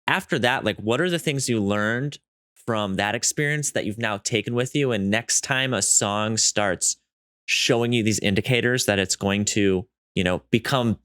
[SPEAKER 1] After that, like, what are the things you learned from that experience that you've now taken with you? And next time a song starts showing you these indicators that it's going to, become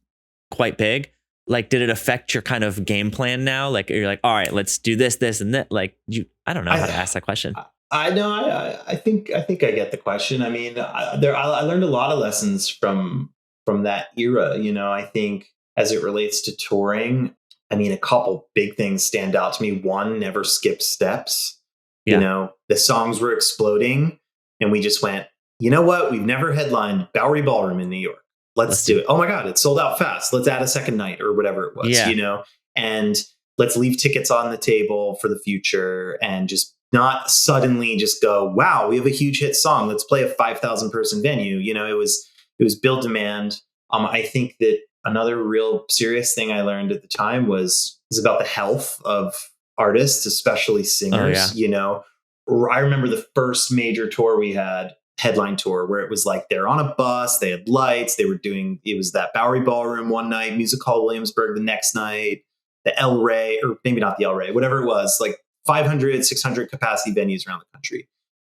[SPEAKER 1] quite big, like, did it affect your kind of game plan now? Like, you're like, all right, let's do this, and that. Like, I don't know how to ask that question.
[SPEAKER 2] I know. I think I get the question. I mean, I learned a lot of lessons from that era. I think as it relates to touring, I mean, a couple big things stand out to me. One, never skip steps.
[SPEAKER 1] Yeah.
[SPEAKER 2] The songs were exploding, and we just went. You know what? We've never headlined Bowery Ballroom in New York. Let's do it. Oh my God, it's sold out fast. Let's add a second night or whatever it was.
[SPEAKER 1] Yeah.
[SPEAKER 2] And let's leave tickets on the table for the future and just not suddenly just go, wow, we have a huge hit song. Let's play a 5,000 person venue. It was build demand. I think that another real serious thing I learned at the time is about the health of artists, especially singers. I remember the first major tour we had, headline tour, where it was like they're on a bus, they had lights, it was that Bowery Ballroom one night, Music Hall Williamsburg the next night, the El Rey, or maybe not the El Rey, whatever it was, like 500, 600 capacity venues around the country.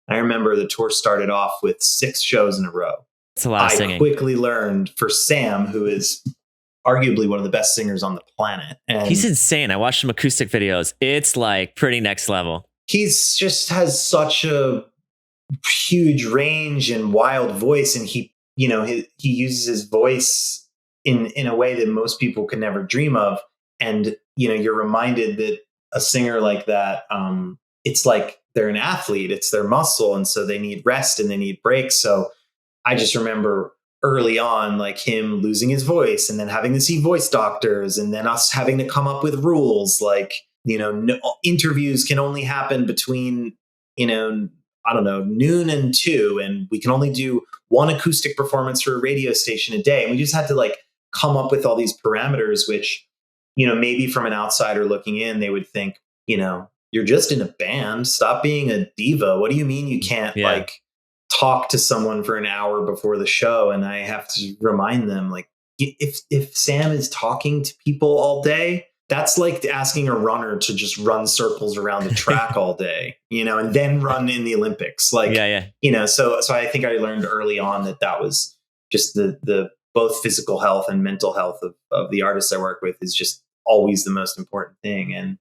[SPEAKER 2] I remember the tour started off with 6 shows in a row.
[SPEAKER 1] It's a lot of singing.
[SPEAKER 2] I quickly learned for Sam, who is arguably one of the best singers on the planet. And
[SPEAKER 1] he's insane. I watched some acoustic videos. It's like pretty next level.
[SPEAKER 2] He's just has such a huge range and wild voice, and he uses his voice in a way that most people could never dream of. And you're reminded that a singer like that, it's like they're an athlete, it's their muscle, and so they need rest and they need breaks. So I just remember early on, like him losing his voice and then having to see voice doctors, and then us having to come up with rules like no, interviews can only happen between I don't know, noon and 2, and we can only do one acoustic performance for a radio station a day. And we just had to like come up with all these parameters, which, maybe from an outsider looking in, they would think, you're just in a band. Stop being a diva. What do you mean you can't like talk to someone for an hour before the show? And I have to remind them, like, if Sam is talking to people all day, that's like asking a runner to just run circles around the track all day, and then run in the Olympics. Like, so I think I learned early on that was just the both physical health and mental health of the artists I work with is just always the most important thing. And,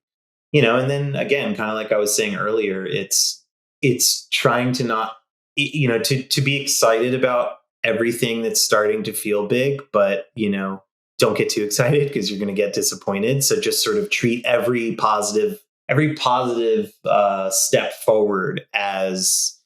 [SPEAKER 2] and then again, kind of like I was saying earlier, it's trying to not, to be excited about everything that's starting to feel big, but, don't get too excited because you're going to get disappointed. So just sort of treat every positive step forward as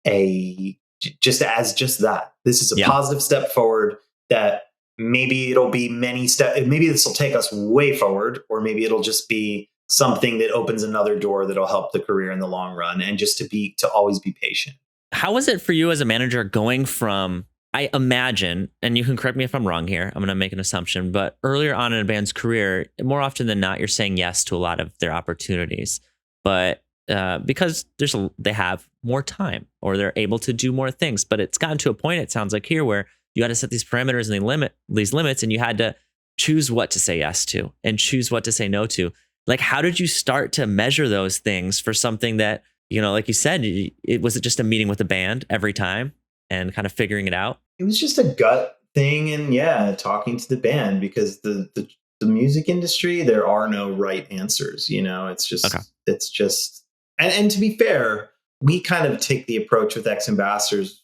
[SPEAKER 2] just that. This is a positive step forward that maybe it'll be many steps. Maybe this will take us way forward, or maybe it'll just be something that opens another door that'll help the career in the long run. And just to always be patient.
[SPEAKER 1] How was it for you as a manager going from, I imagine, and you can correct me if I'm wrong here, I'm going to make an assumption, but earlier on in a band's career, more often than not, you're saying yes to a lot of their opportunities, but because they have more time or they're able to do more things. But it's gotten to a point, it sounds like here, where you got to set these parameters and these limits, and you had to choose what to say yes to and choose what to say no to. Like, how did you start to measure those things for something that, like you said, was it just a meeting with the band every time and kind of figuring it out?
[SPEAKER 2] It was just a gut thing, and talking to the band, because the music industry, there are no right answers. It's just, and to be fair, we kind of take the approach with ex-ambassadors,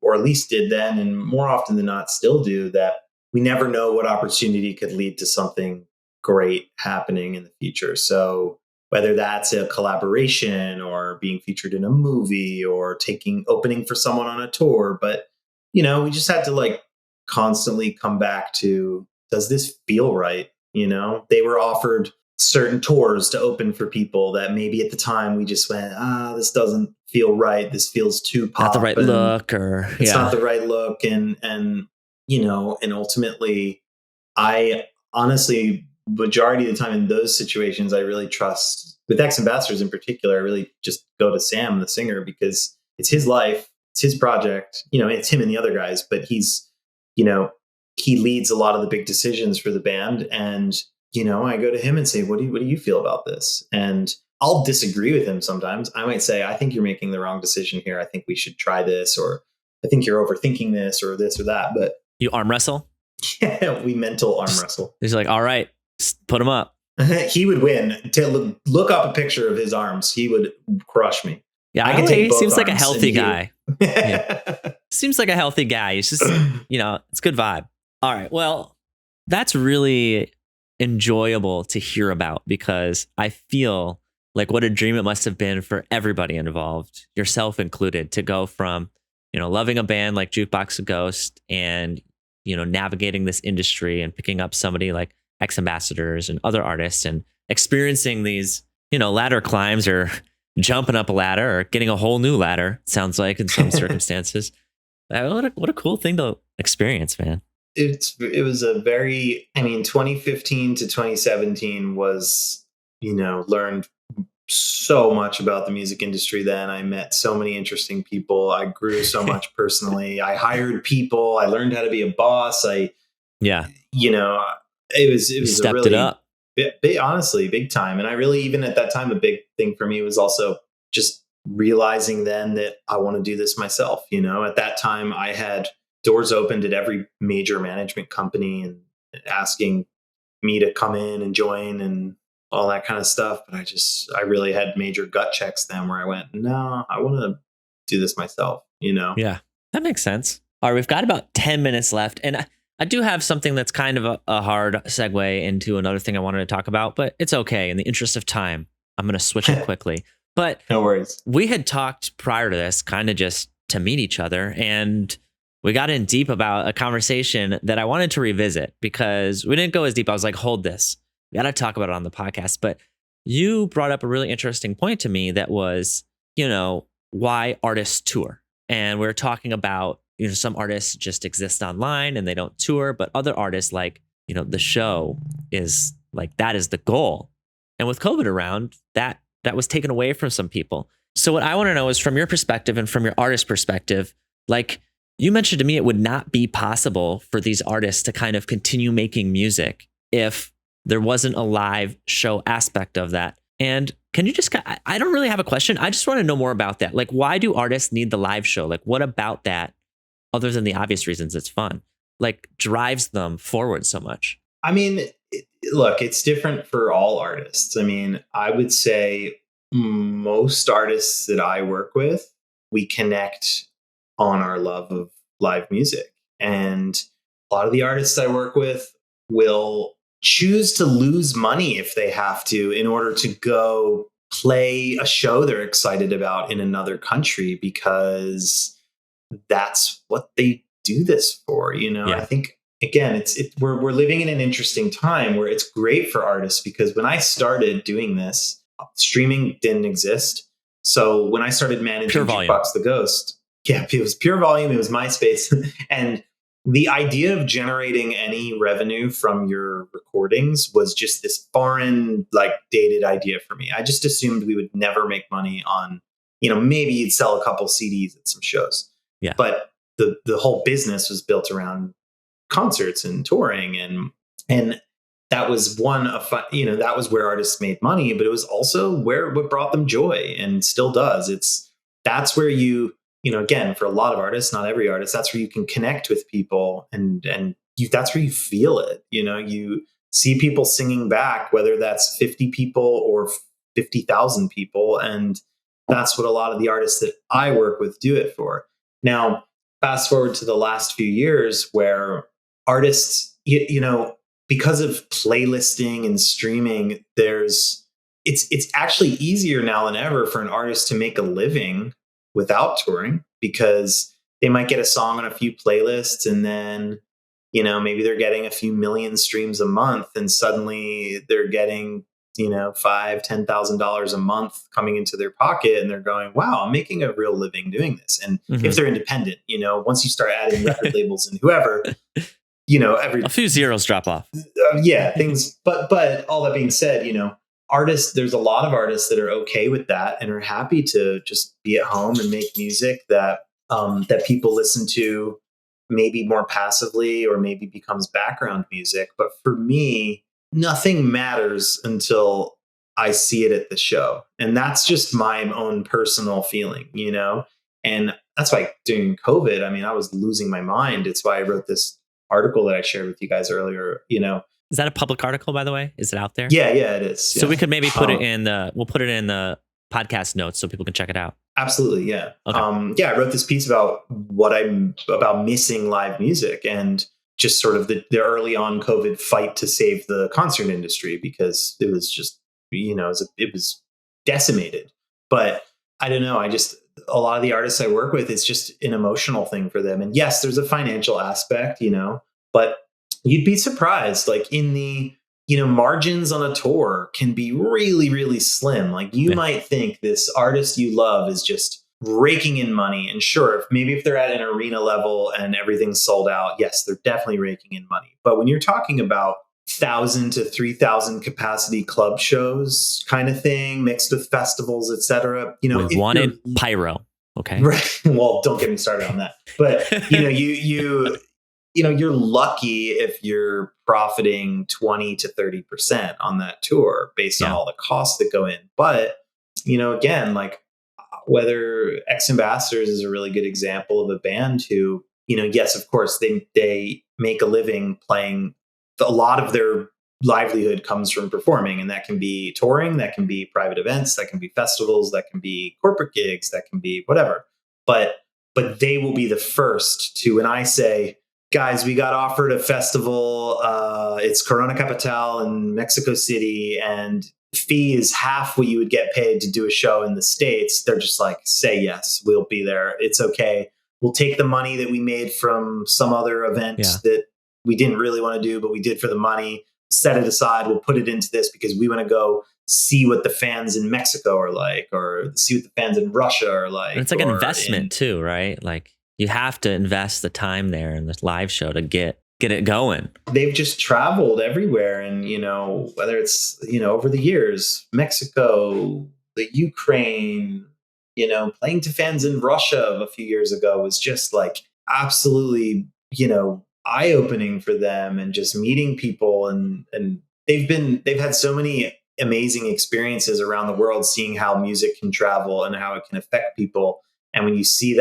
[SPEAKER 2] or at least did then, and more often than not still do, that we never know what opportunity could lead to something great happening in the future. So whether that's a collaboration or being featured in a movie or opening for someone on a tour, but we just had to like constantly come back to, does this feel right? They were offered certain tours to open for people that maybe at the time we just went, this doesn't feel right. This feels too pop.
[SPEAKER 1] Not the right look, or
[SPEAKER 2] it's not the right look. And ultimately, I honestly, majority of the time in those situations, I really trust, with ex-ambassadors in particular, I really just go to Sam, the singer, because it's his life. It's his project, it's him and the other guys, but he's, he leads a lot of the big decisions for the band. And, I go to him and say, what do you feel about this? And I'll disagree with him sometimes. I might say, I think you're making the wrong decision here. I think we should try this, or I think you're overthinking this or that. But
[SPEAKER 1] you arm wrestle?
[SPEAKER 2] Yeah, we mental arm wrestle.
[SPEAKER 1] He's like, all right, put him up.
[SPEAKER 2] He would win. To look up a picture of his arms, he would crush me.
[SPEAKER 1] Yeah,
[SPEAKER 2] I can take both
[SPEAKER 1] seems like a
[SPEAKER 2] arms
[SPEAKER 1] healthy
[SPEAKER 2] and you.
[SPEAKER 1] guy. Yeah. Seems like a healthy guy. He's just, it's good vibe. All right. Well, that's really enjoyable to hear about because I feel like what a dream it must have been for everybody involved, yourself included, to go from, loving a band like Jukebox The Ghost and, navigating this industry and picking up somebody like X Ambassadors and other artists and experiencing these, ladder climbs or jumping up a ladder or getting a whole new ladder, sounds like in some circumstances. What a cool thing to experience, man.
[SPEAKER 2] It was a very, 2015 to 2017 was, learned so much about the music industry then. I met so many interesting people. I grew so much personally. I hired people. I learned how to be a boss. It was
[SPEAKER 1] Stepped
[SPEAKER 2] a really,
[SPEAKER 1] it up.
[SPEAKER 2] Honestly, big time. And I really, even at that time, a big thing for me was also just realizing then that I want to do this myself. At that time I had doors opened at every major management company and asking me to come in and join and all that kind of stuff. But I really had major gut checks then where I went, no, I want to do this myself,
[SPEAKER 1] Yeah, that makes sense. All right, we've got about 10 minutes left. And I do have something that's kind of a hard segue into another thing I wanted to talk about, but it's okay. In the interest of time, I'm going to switch it quickly. But
[SPEAKER 2] no worries.
[SPEAKER 1] We had talked prior to this kind of just to meet each other. And we got in deep about a conversation that I wanted to revisit because we didn't go as deep. I was like, hold this. We got to talk about it on the podcast. But you brought up a really interesting point to me that was, why artists tour. And we're talking about, some artists just exist online and they don't tour, but other artists like, the show is like, that is the goal. And with COVID around, that was taken away from some people. So what I want to know is from your perspective and from your artist perspective, like you mentioned to me, it would not be possible for these artists to kind of continue making music if there wasn't a live show aspect of that. And can you just, I don't really have a question. I just want to know more about that. Like, why do artists need the live show? Like, what about that, other than the obvious reasons it's fun, like drives them forward so much?
[SPEAKER 2] Look, it's different for all artists. I would say most artists that I work with, we connect on our love of live music. And a lot of the artists I work with will choose to lose money if they have to in order to go play a show they're excited about in another country because that's what they do this for. Yeah. I think again, we're living in an interesting time where it's great for artists because when I started doing this, streaming didn't exist. So when I started managing Jukebox The Ghost, it was pure volume. It was MySpace. And the idea of generating any revenue from your recordings was just this foreign, dated idea for me. I just assumed we would never make money on, maybe you'd sell a couple CDs at some shows.
[SPEAKER 1] Yeah.
[SPEAKER 2] But the whole business was built around concerts and touring and that was that was where artists made money, but it was also what brought them joy and still does. That's where again, for a lot of artists, not every artist, that's where you can connect with people and that's where you feel it. You see people singing back, whether that's 50 people or 50,000 people. And that's what a lot of the artists that I work with do it for. Now, fast forward to the last few years where artists, because of playlisting and streaming, it's actually easier now than ever for an artist to make a living without touring because they might get a song on a few playlists and then, maybe they're getting a few million streams a month and suddenly they're getting, $5,000-$10,000 a month coming into their pocket and they're going, wow, I'm making a real living doing this. And if they're independent, once you start adding record labels and whoever, a
[SPEAKER 1] few zeros drop off.
[SPEAKER 2] Things. But all that being said, artists, there's a lot of artists that are okay with that and are happy to just be at home and make music that people listen to maybe more passively or maybe becomes background music. But for me, nothing matters until I see it at the show. And that's just my own personal feeling, and that's why during COVID, I was losing my mind. It's why I wrote this article that I shared with you guys earlier,
[SPEAKER 1] Is that a public article, by the way? Is it out there?
[SPEAKER 2] Yeah, it is.
[SPEAKER 1] So we could maybe we'll put it in the podcast notes so people can check it out.
[SPEAKER 2] Absolutely. Yeah.
[SPEAKER 1] Okay.
[SPEAKER 2] Yeah. I wrote this piece about about missing live music and just sort of the early on COVID fight to save the concert industry, because it was just, it was decimated. But I don't know. A lot of the artists I work with, it's just an emotional thing for them. And yes, there's a financial aspect, but you'd be surprised, like in the, margins on a tour can be really, really slim. Like you might think this artist you love is just raking in money. And sure, if they're at an arena level and everything's sold out, yes, they're definitely raking in money. But when you're talking about 1,000 to 3,000 capacity club shows kind of thing, mixed with festivals, etc.
[SPEAKER 1] We wanted pyro. Okay.
[SPEAKER 2] Right. Well, don't get me started on that. But you're lucky if you're profiting 20 to 30% on that tour based on all the costs that go in. But, again, like whether X Ambassadors is a really good example of a band who, yes, of course, they make a living playing. A lot of their livelihood comes from performing, and that can be touring, that can be private events, that can be festivals, that can be corporate gigs, that can be whatever. But they will be the first to, when I say, guys, we got offered a festival. It's Corona Capital in Mexico City, and the fee is half what you would get paid to do a show in the States. They're just like, say yes, we'll be there. It's okay. We'll take the money that we made from some other event that we didn't really want to do, but we did for the money. Set it aside. We'll put it into this because we want to go see what the fans in Mexico are like, or see what the fans in Russia are like.
[SPEAKER 1] And it's like an investment too, right? Like you have to invest the time there in this live show to get it going.
[SPEAKER 2] They've just traveled everywhere. And, whether it's, over the years, Mexico, the Ukraine, playing to fans in Russia a few years ago was just like absolutely, eye-opening for them, and just meeting people. And they've had so many amazing experiences around the world, seeing how music can travel and how it can affect people. And when you see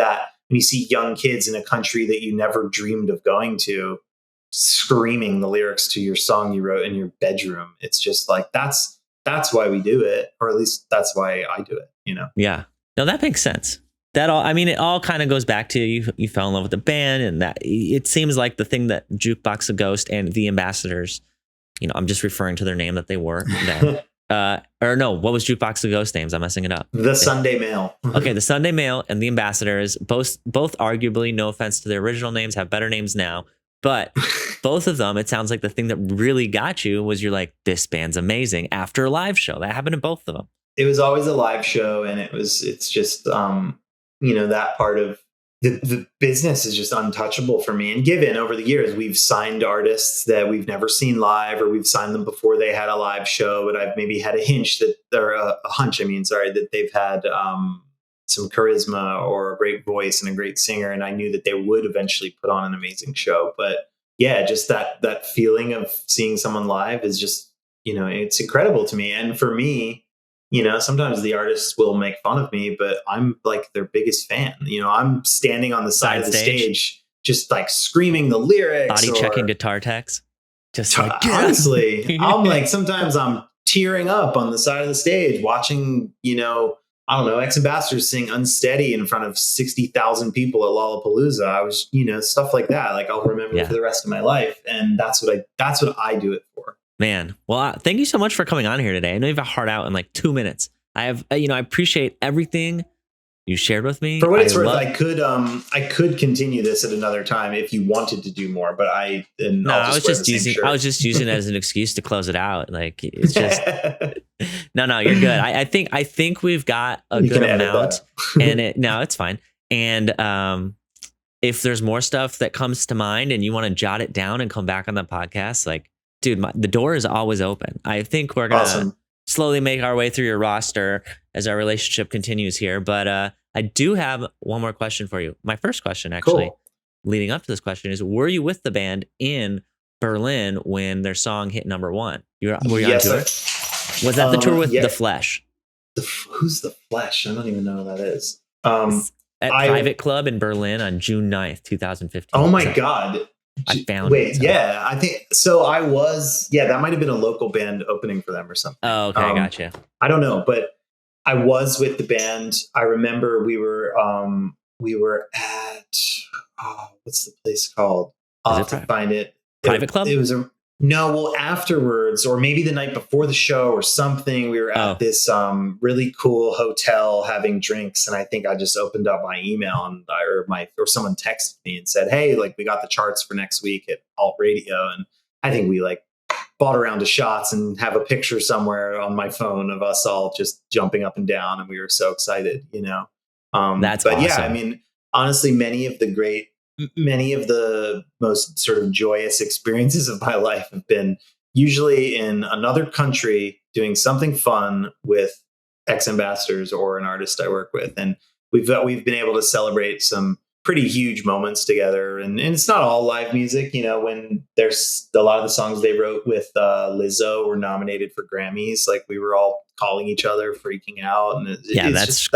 [SPEAKER 2] young kids in a country that you never dreamed of going to, screaming the lyrics to your song you wrote in your bedroom, it's just like, that's why we do it. Or at least that's why I do it,
[SPEAKER 1] Yeah. No, that makes sense. It all kind of goes back to you fell in love with the band, and that it seems like the thing that Jukebox The Ghost and the Ambassadors, I'm just referring to their name that they were then. Or no, what was Jukebox The Ghost names? I'm messing it up.
[SPEAKER 2] The Sunday Mail.
[SPEAKER 1] Okay, the Sunday Mail and the Ambassadors, both arguably, no offense to their original names, have better names now. But both of them, it sounds like the thing that really got you was you're like, this band's amazing after a live show. That happened to both of them.
[SPEAKER 2] It was always a live show, and it's just that part of the business is just untouchable for me. And given over the years, we've signed artists that we've never seen live, or we've signed them before they had a live show, but I've maybe had a hunch that they've had some charisma or a great voice and a great singer. And I knew that they would eventually put on an amazing show. But yeah, just that feeling of seeing someone live is just, it's incredible to me. And for me, sometimes the artists will make fun of me, but I'm like their biggest fan. I'm standing on the side of the stage, just like screaming the lyrics,
[SPEAKER 1] body checking guitar techs. Just like,
[SPEAKER 2] honestly, I'm like, sometimes I'm tearing up on the side of the stage watching, I don't know, X Ambassadors sing Unsteady in front of 60,000 people at Lollapalooza. I was, stuff like that. Like I'll remember it for the rest of my life. And that's what I do it for.
[SPEAKER 1] Man, well, thank you so much for coming on here today. I know you have a heart out in like 2 minutes. I appreciate everything you shared with me.
[SPEAKER 2] For what it's worth, I could continue this at another time if you wanted to do more, but I was just using it as an excuse to close it out. Like it's just
[SPEAKER 1] no, you're good. I think we've got a good amount, and it's fine. And if there's more stuff that comes to mind and you want to jot it down and come back on the podcast, like, dude, the door is always open. I think we're going to slowly make our way through your roster as our relationship continues here. But I do have one more question for you. My first question, actually, leading up to this question is, were you with the band in Berlin when their song hit number one? Were you on tour? Was that the tour with The Flesh?
[SPEAKER 2] Who's The Flesh? I don't even know who that is.
[SPEAKER 1] At Private Club in Berlin on June 9th, 2015.
[SPEAKER 2] Oh my God.
[SPEAKER 1] I found
[SPEAKER 2] it. Yeah, I think so. I was, that might have been a local band opening for them or something.
[SPEAKER 1] Oh, okay, gotcha.
[SPEAKER 2] I don't know, but I was with the band. I remember we were at, what's the place called? I'll
[SPEAKER 1] Is
[SPEAKER 2] have
[SPEAKER 1] it
[SPEAKER 2] to find it.
[SPEAKER 1] Private Club?
[SPEAKER 2] It was no, well, afterwards, or maybe the night before the show or something, we were at this really cool hotel having drinks, and I think I just opened up my email and or someone texted me and said, "Hey, like we got the charts for next week at Alt Radio," and I think we like bought a round of shots and have a picture somewhere on my phone of us all just jumping up and down, and we were so excited, you know.
[SPEAKER 1] That's
[SPEAKER 2] but
[SPEAKER 1] awesome.
[SPEAKER 2] Yeah, I mean, honestly, many of the most sort of joyous experiences of my life have been usually in another country doing something fun with ex ambassadors or an artist I work with, and we've been able to celebrate some pretty huge moments together. And it's not all live music, you know. When there's a lot of the songs they wrote with Lizzo were nominated for Grammys, like we were all calling each other, freaking out, and
[SPEAKER 1] let's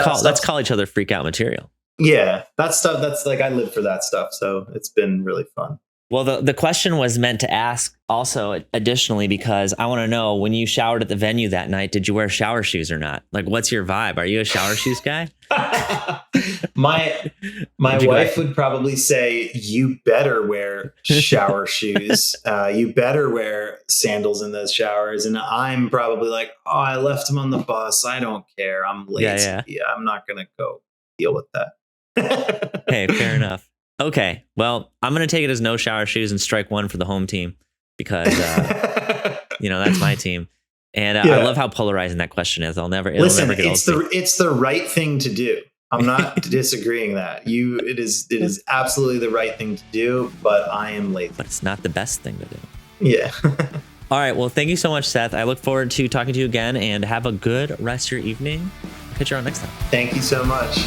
[SPEAKER 1] call each other freak out material.
[SPEAKER 2] Yeah, that stuff, that's like, I live for that stuff. So it's been really fun.
[SPEAKER 1] Well, the question was meant to ask also additionally, because I want to know, when you showered at the venue that night, did you wear shower shoes or not? Like, what's your vibe? Are you a shower shoes guy?
[SPEAKER 2] My wife would probably say, you better wear shower shoes. You better wear sandals in those showers. And I'm probably like, oh, I left them on the bus. I don't care. I'm lazy. Yeah, I'm not going to go deal with that.
[SPEAKER 1] Hey, fair enough. Okay, well, I'm going to take it as no shower shoes and strike one for the home team, because, that's my team. And I love how polarizing that question is. It'll never get old.
[SPEAKER 2] It's the right thing to do. I'm not disagreeing that. It is absolutely the right thing to do, but I am lazy.
[SPEAKER 1] But it's not the best thing to do.
[SPEAKER 2] Yeah.
[SPEAKER 1] All right, well, thank you so much, Seth. I look forward to talking to you again, and have a good rest of your evening. Catch you on next time.
[SPEAKER 2] Thank you so much.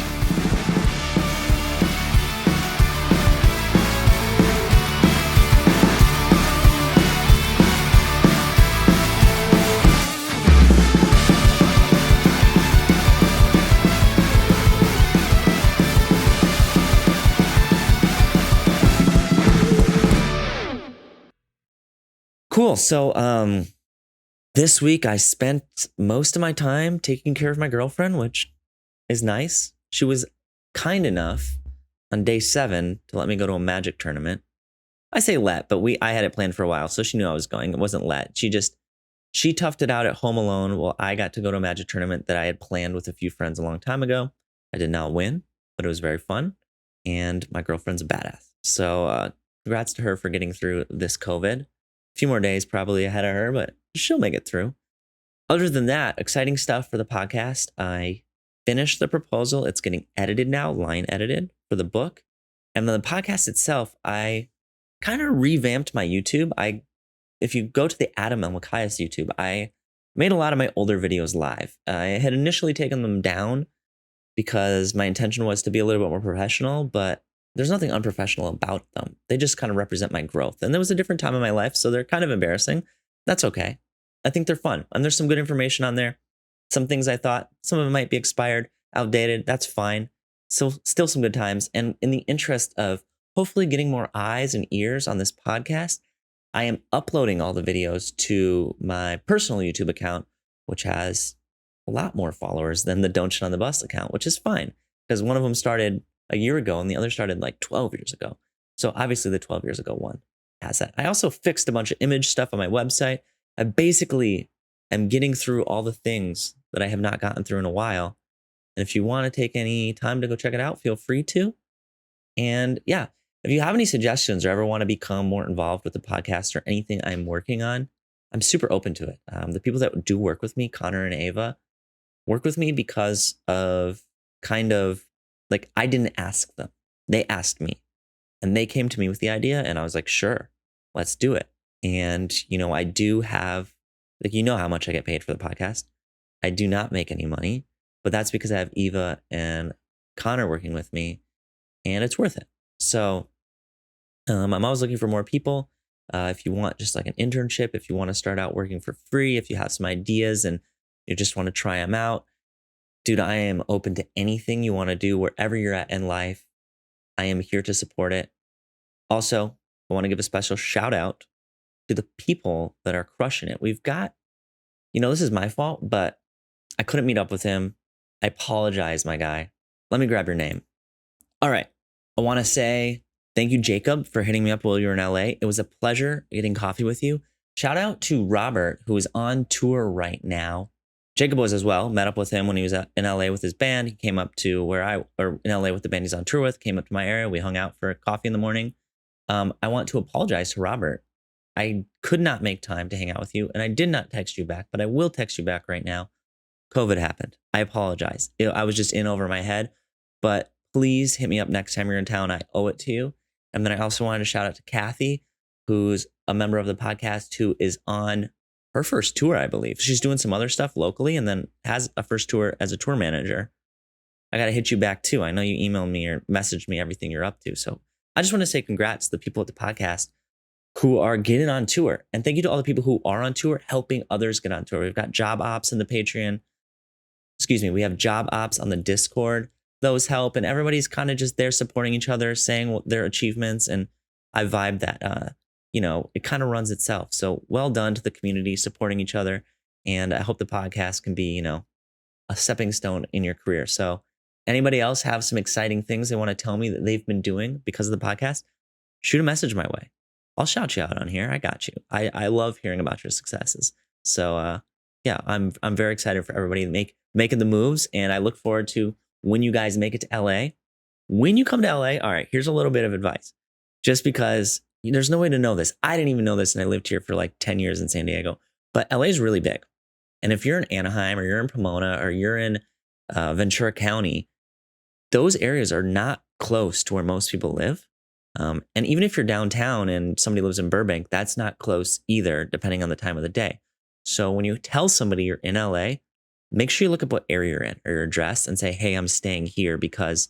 [SPEAKER 1] Cool. So this week I spent most of my time taking care of my girlfriend, which is nice. She was kind enough on day 7 to let me go to a magic tournament. I say let, but I had it planned for a while, so she knew I was going. It wasn't let. She toughed it out at home alone while I got to go to a magic tournament that I had planned with a few friends a long time ago. I did not win, but it was very fun. And my girlfriend's a badass. So congrats to her for getting through this COVID. A few more days probably ahead of her, but she'll make it through. Other than that, exciting stuff for the podcast. I finished the proposal. It's getting edited now, line edited for the book. And then the podcast itself, I kind of revamped my YouTube. If you go to the Adam Elmakias YouTube, I made a lot of my older videos live. I had initially taken them down because my intention was to be a little bit more professional, but there's nothing unprofessional about them. They just kind of represent my growth. And there was a different time in my life, so they're kind of embarrassing. That's okay. I think they're fun. And there's some good information on there. Some things I thought, some of it might be expired, outdated. That's fine. So still some good times. And in the interest of hopefully getting more eyes and ears on this podcast, I am uploading all the videos to my personal YouTube account, which has a lot more followers than the Don't Shit on the Bus account, which is fine, because one of them started a year ago and the other started like 12 years ago. So obviously the 12 years ago one has that. I also fixed a bunch of image stuff on my website. I basically am getting through all the things that I have not gotten through in a while. And if you want to take any time to go check it out, feel free to. And yeah, if you have any suggestions or ever want to become more involved with the podcast or anything I'm working on, I'm super open to it. The people that do work with me, Connor and Ava, work with me because of kind of like, I didn't ask them. They asked me and they came to me with the idea and I was like, sure, let's do it. And, I do have, like, how much I get paid for the podcast. I do not make any money, but that's because I have Eva and Connor working with me and it's worth it. So I'm always looking for more people. If you want just like an internship, if you want to start out working for free, if you have some ideas and you just want to try them out, dude, I am open to anything you want to do wherever you're at in life. I am here to support it. Also, I want to give a special shout out to the people that are crushing it. We've got, this is my fault, but I couldn't meet up with him I apologize, my guy. Let me grab your name. All right. I want to say thank you, Jacob, for hitting me up while you were in LA. It was a pleasure getting coffee with you. Shout out to Robert, who is on tour right now. Jacob was as well. Met up with him when he was in LA with his band. He came up to or in LA with the band he's on tour with, came up to my area. We hung out for coffee in the morning. I want to apologize to Robert. I could not make time to hang out with you, and I did not text you back, but I will text you back right now. COVID happened. I apologize. I was just in over my head, but please hit me up next time you're in town. I owe it to you. And then I also wanted to shout out to Kathy, who's a member of the podcast, who is on her first tour, I believe. She's doing some other stuff locally and then has a first tour as a tour manager. I got to hit you back too. I know you emailed me or messaged me everything you're up to. So I just want to say congrats to the people at the podcast who are getting on tour. And thank you to all the people who are on tour, helping others get on tour. We've got job ops in the Patreon. We have job ops on the Discord. Those help. And everybody's kind of just there supporting each other, saying their achievements. And I vibe that, it kind of runs itself. So well done to the community supporting each other. And I hope the podcast can be, a stepping stone in your career. So anybody else have some exciting things they want to tell me that they've been doing because of the podcast? Shoot a message my way. I'll shout you out on here. I got you. I love hearing about your successes. So I'm very excited for everybody to making the moves, and I look forward to when you guys make it to LA. When you come to LA, all right, here's a little bit of advice. Just because there's no way to know this. I didn't even know this, and I lived here for like 10 years in San Diego. But LA is really big. And if you're in Anaheim or you're in Pomona or you're in Ventura County, those areas are not close to where most people live. And even if you're downtown and somebody lives in Burbank, that's not close either, depending on the time of the day. So when you tell somebody you're in LA, make sure you look up what area you're in or your address and say, hey, I'm staying here, because,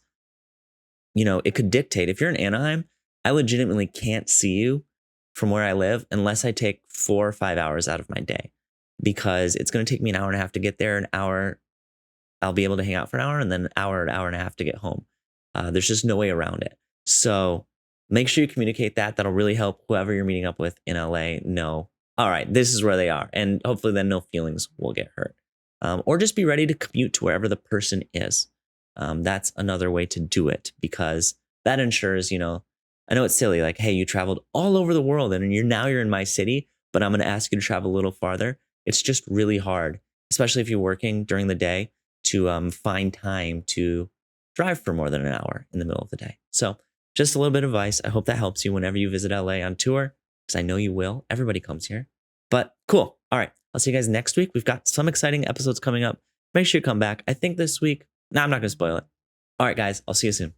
[SPEAKER 1] it could dictate. If you're in Anaheim, I legitimately can't see you from where I live unless I take 4 or 5 hours out of my day, because it's going to take me an hour and a half to get there, an hour. I'll be able to hang out for an hour, and then an hour and a half to get home. There's just no way around it. So make sure you communicate that. That'll really help whoever you're meeting up with in LA know, all right, this is where they are. And hopefully then no feelings will get hurt. Or just be ready to commute to wherever the person is. That's another way to do it, because that ensures, I know it's silly, like, hey, you traveled all over the world and you're in my city, but I'm going to ask you to travel a little farther. It's just really hard, especially if you're working during the day, to find time to drive for more than an hour in the middle of the day. So just a little bit of advice. I hope that helps you whenever you visit LA on tour, because I know you will. Everybody comes here. But cool. All right. I'll see you guys next week. We've got some exciting episodes coming up. Make sure you come back. I think this week. No, I'm not going to spoil it. All right, guys. I'll see you soon.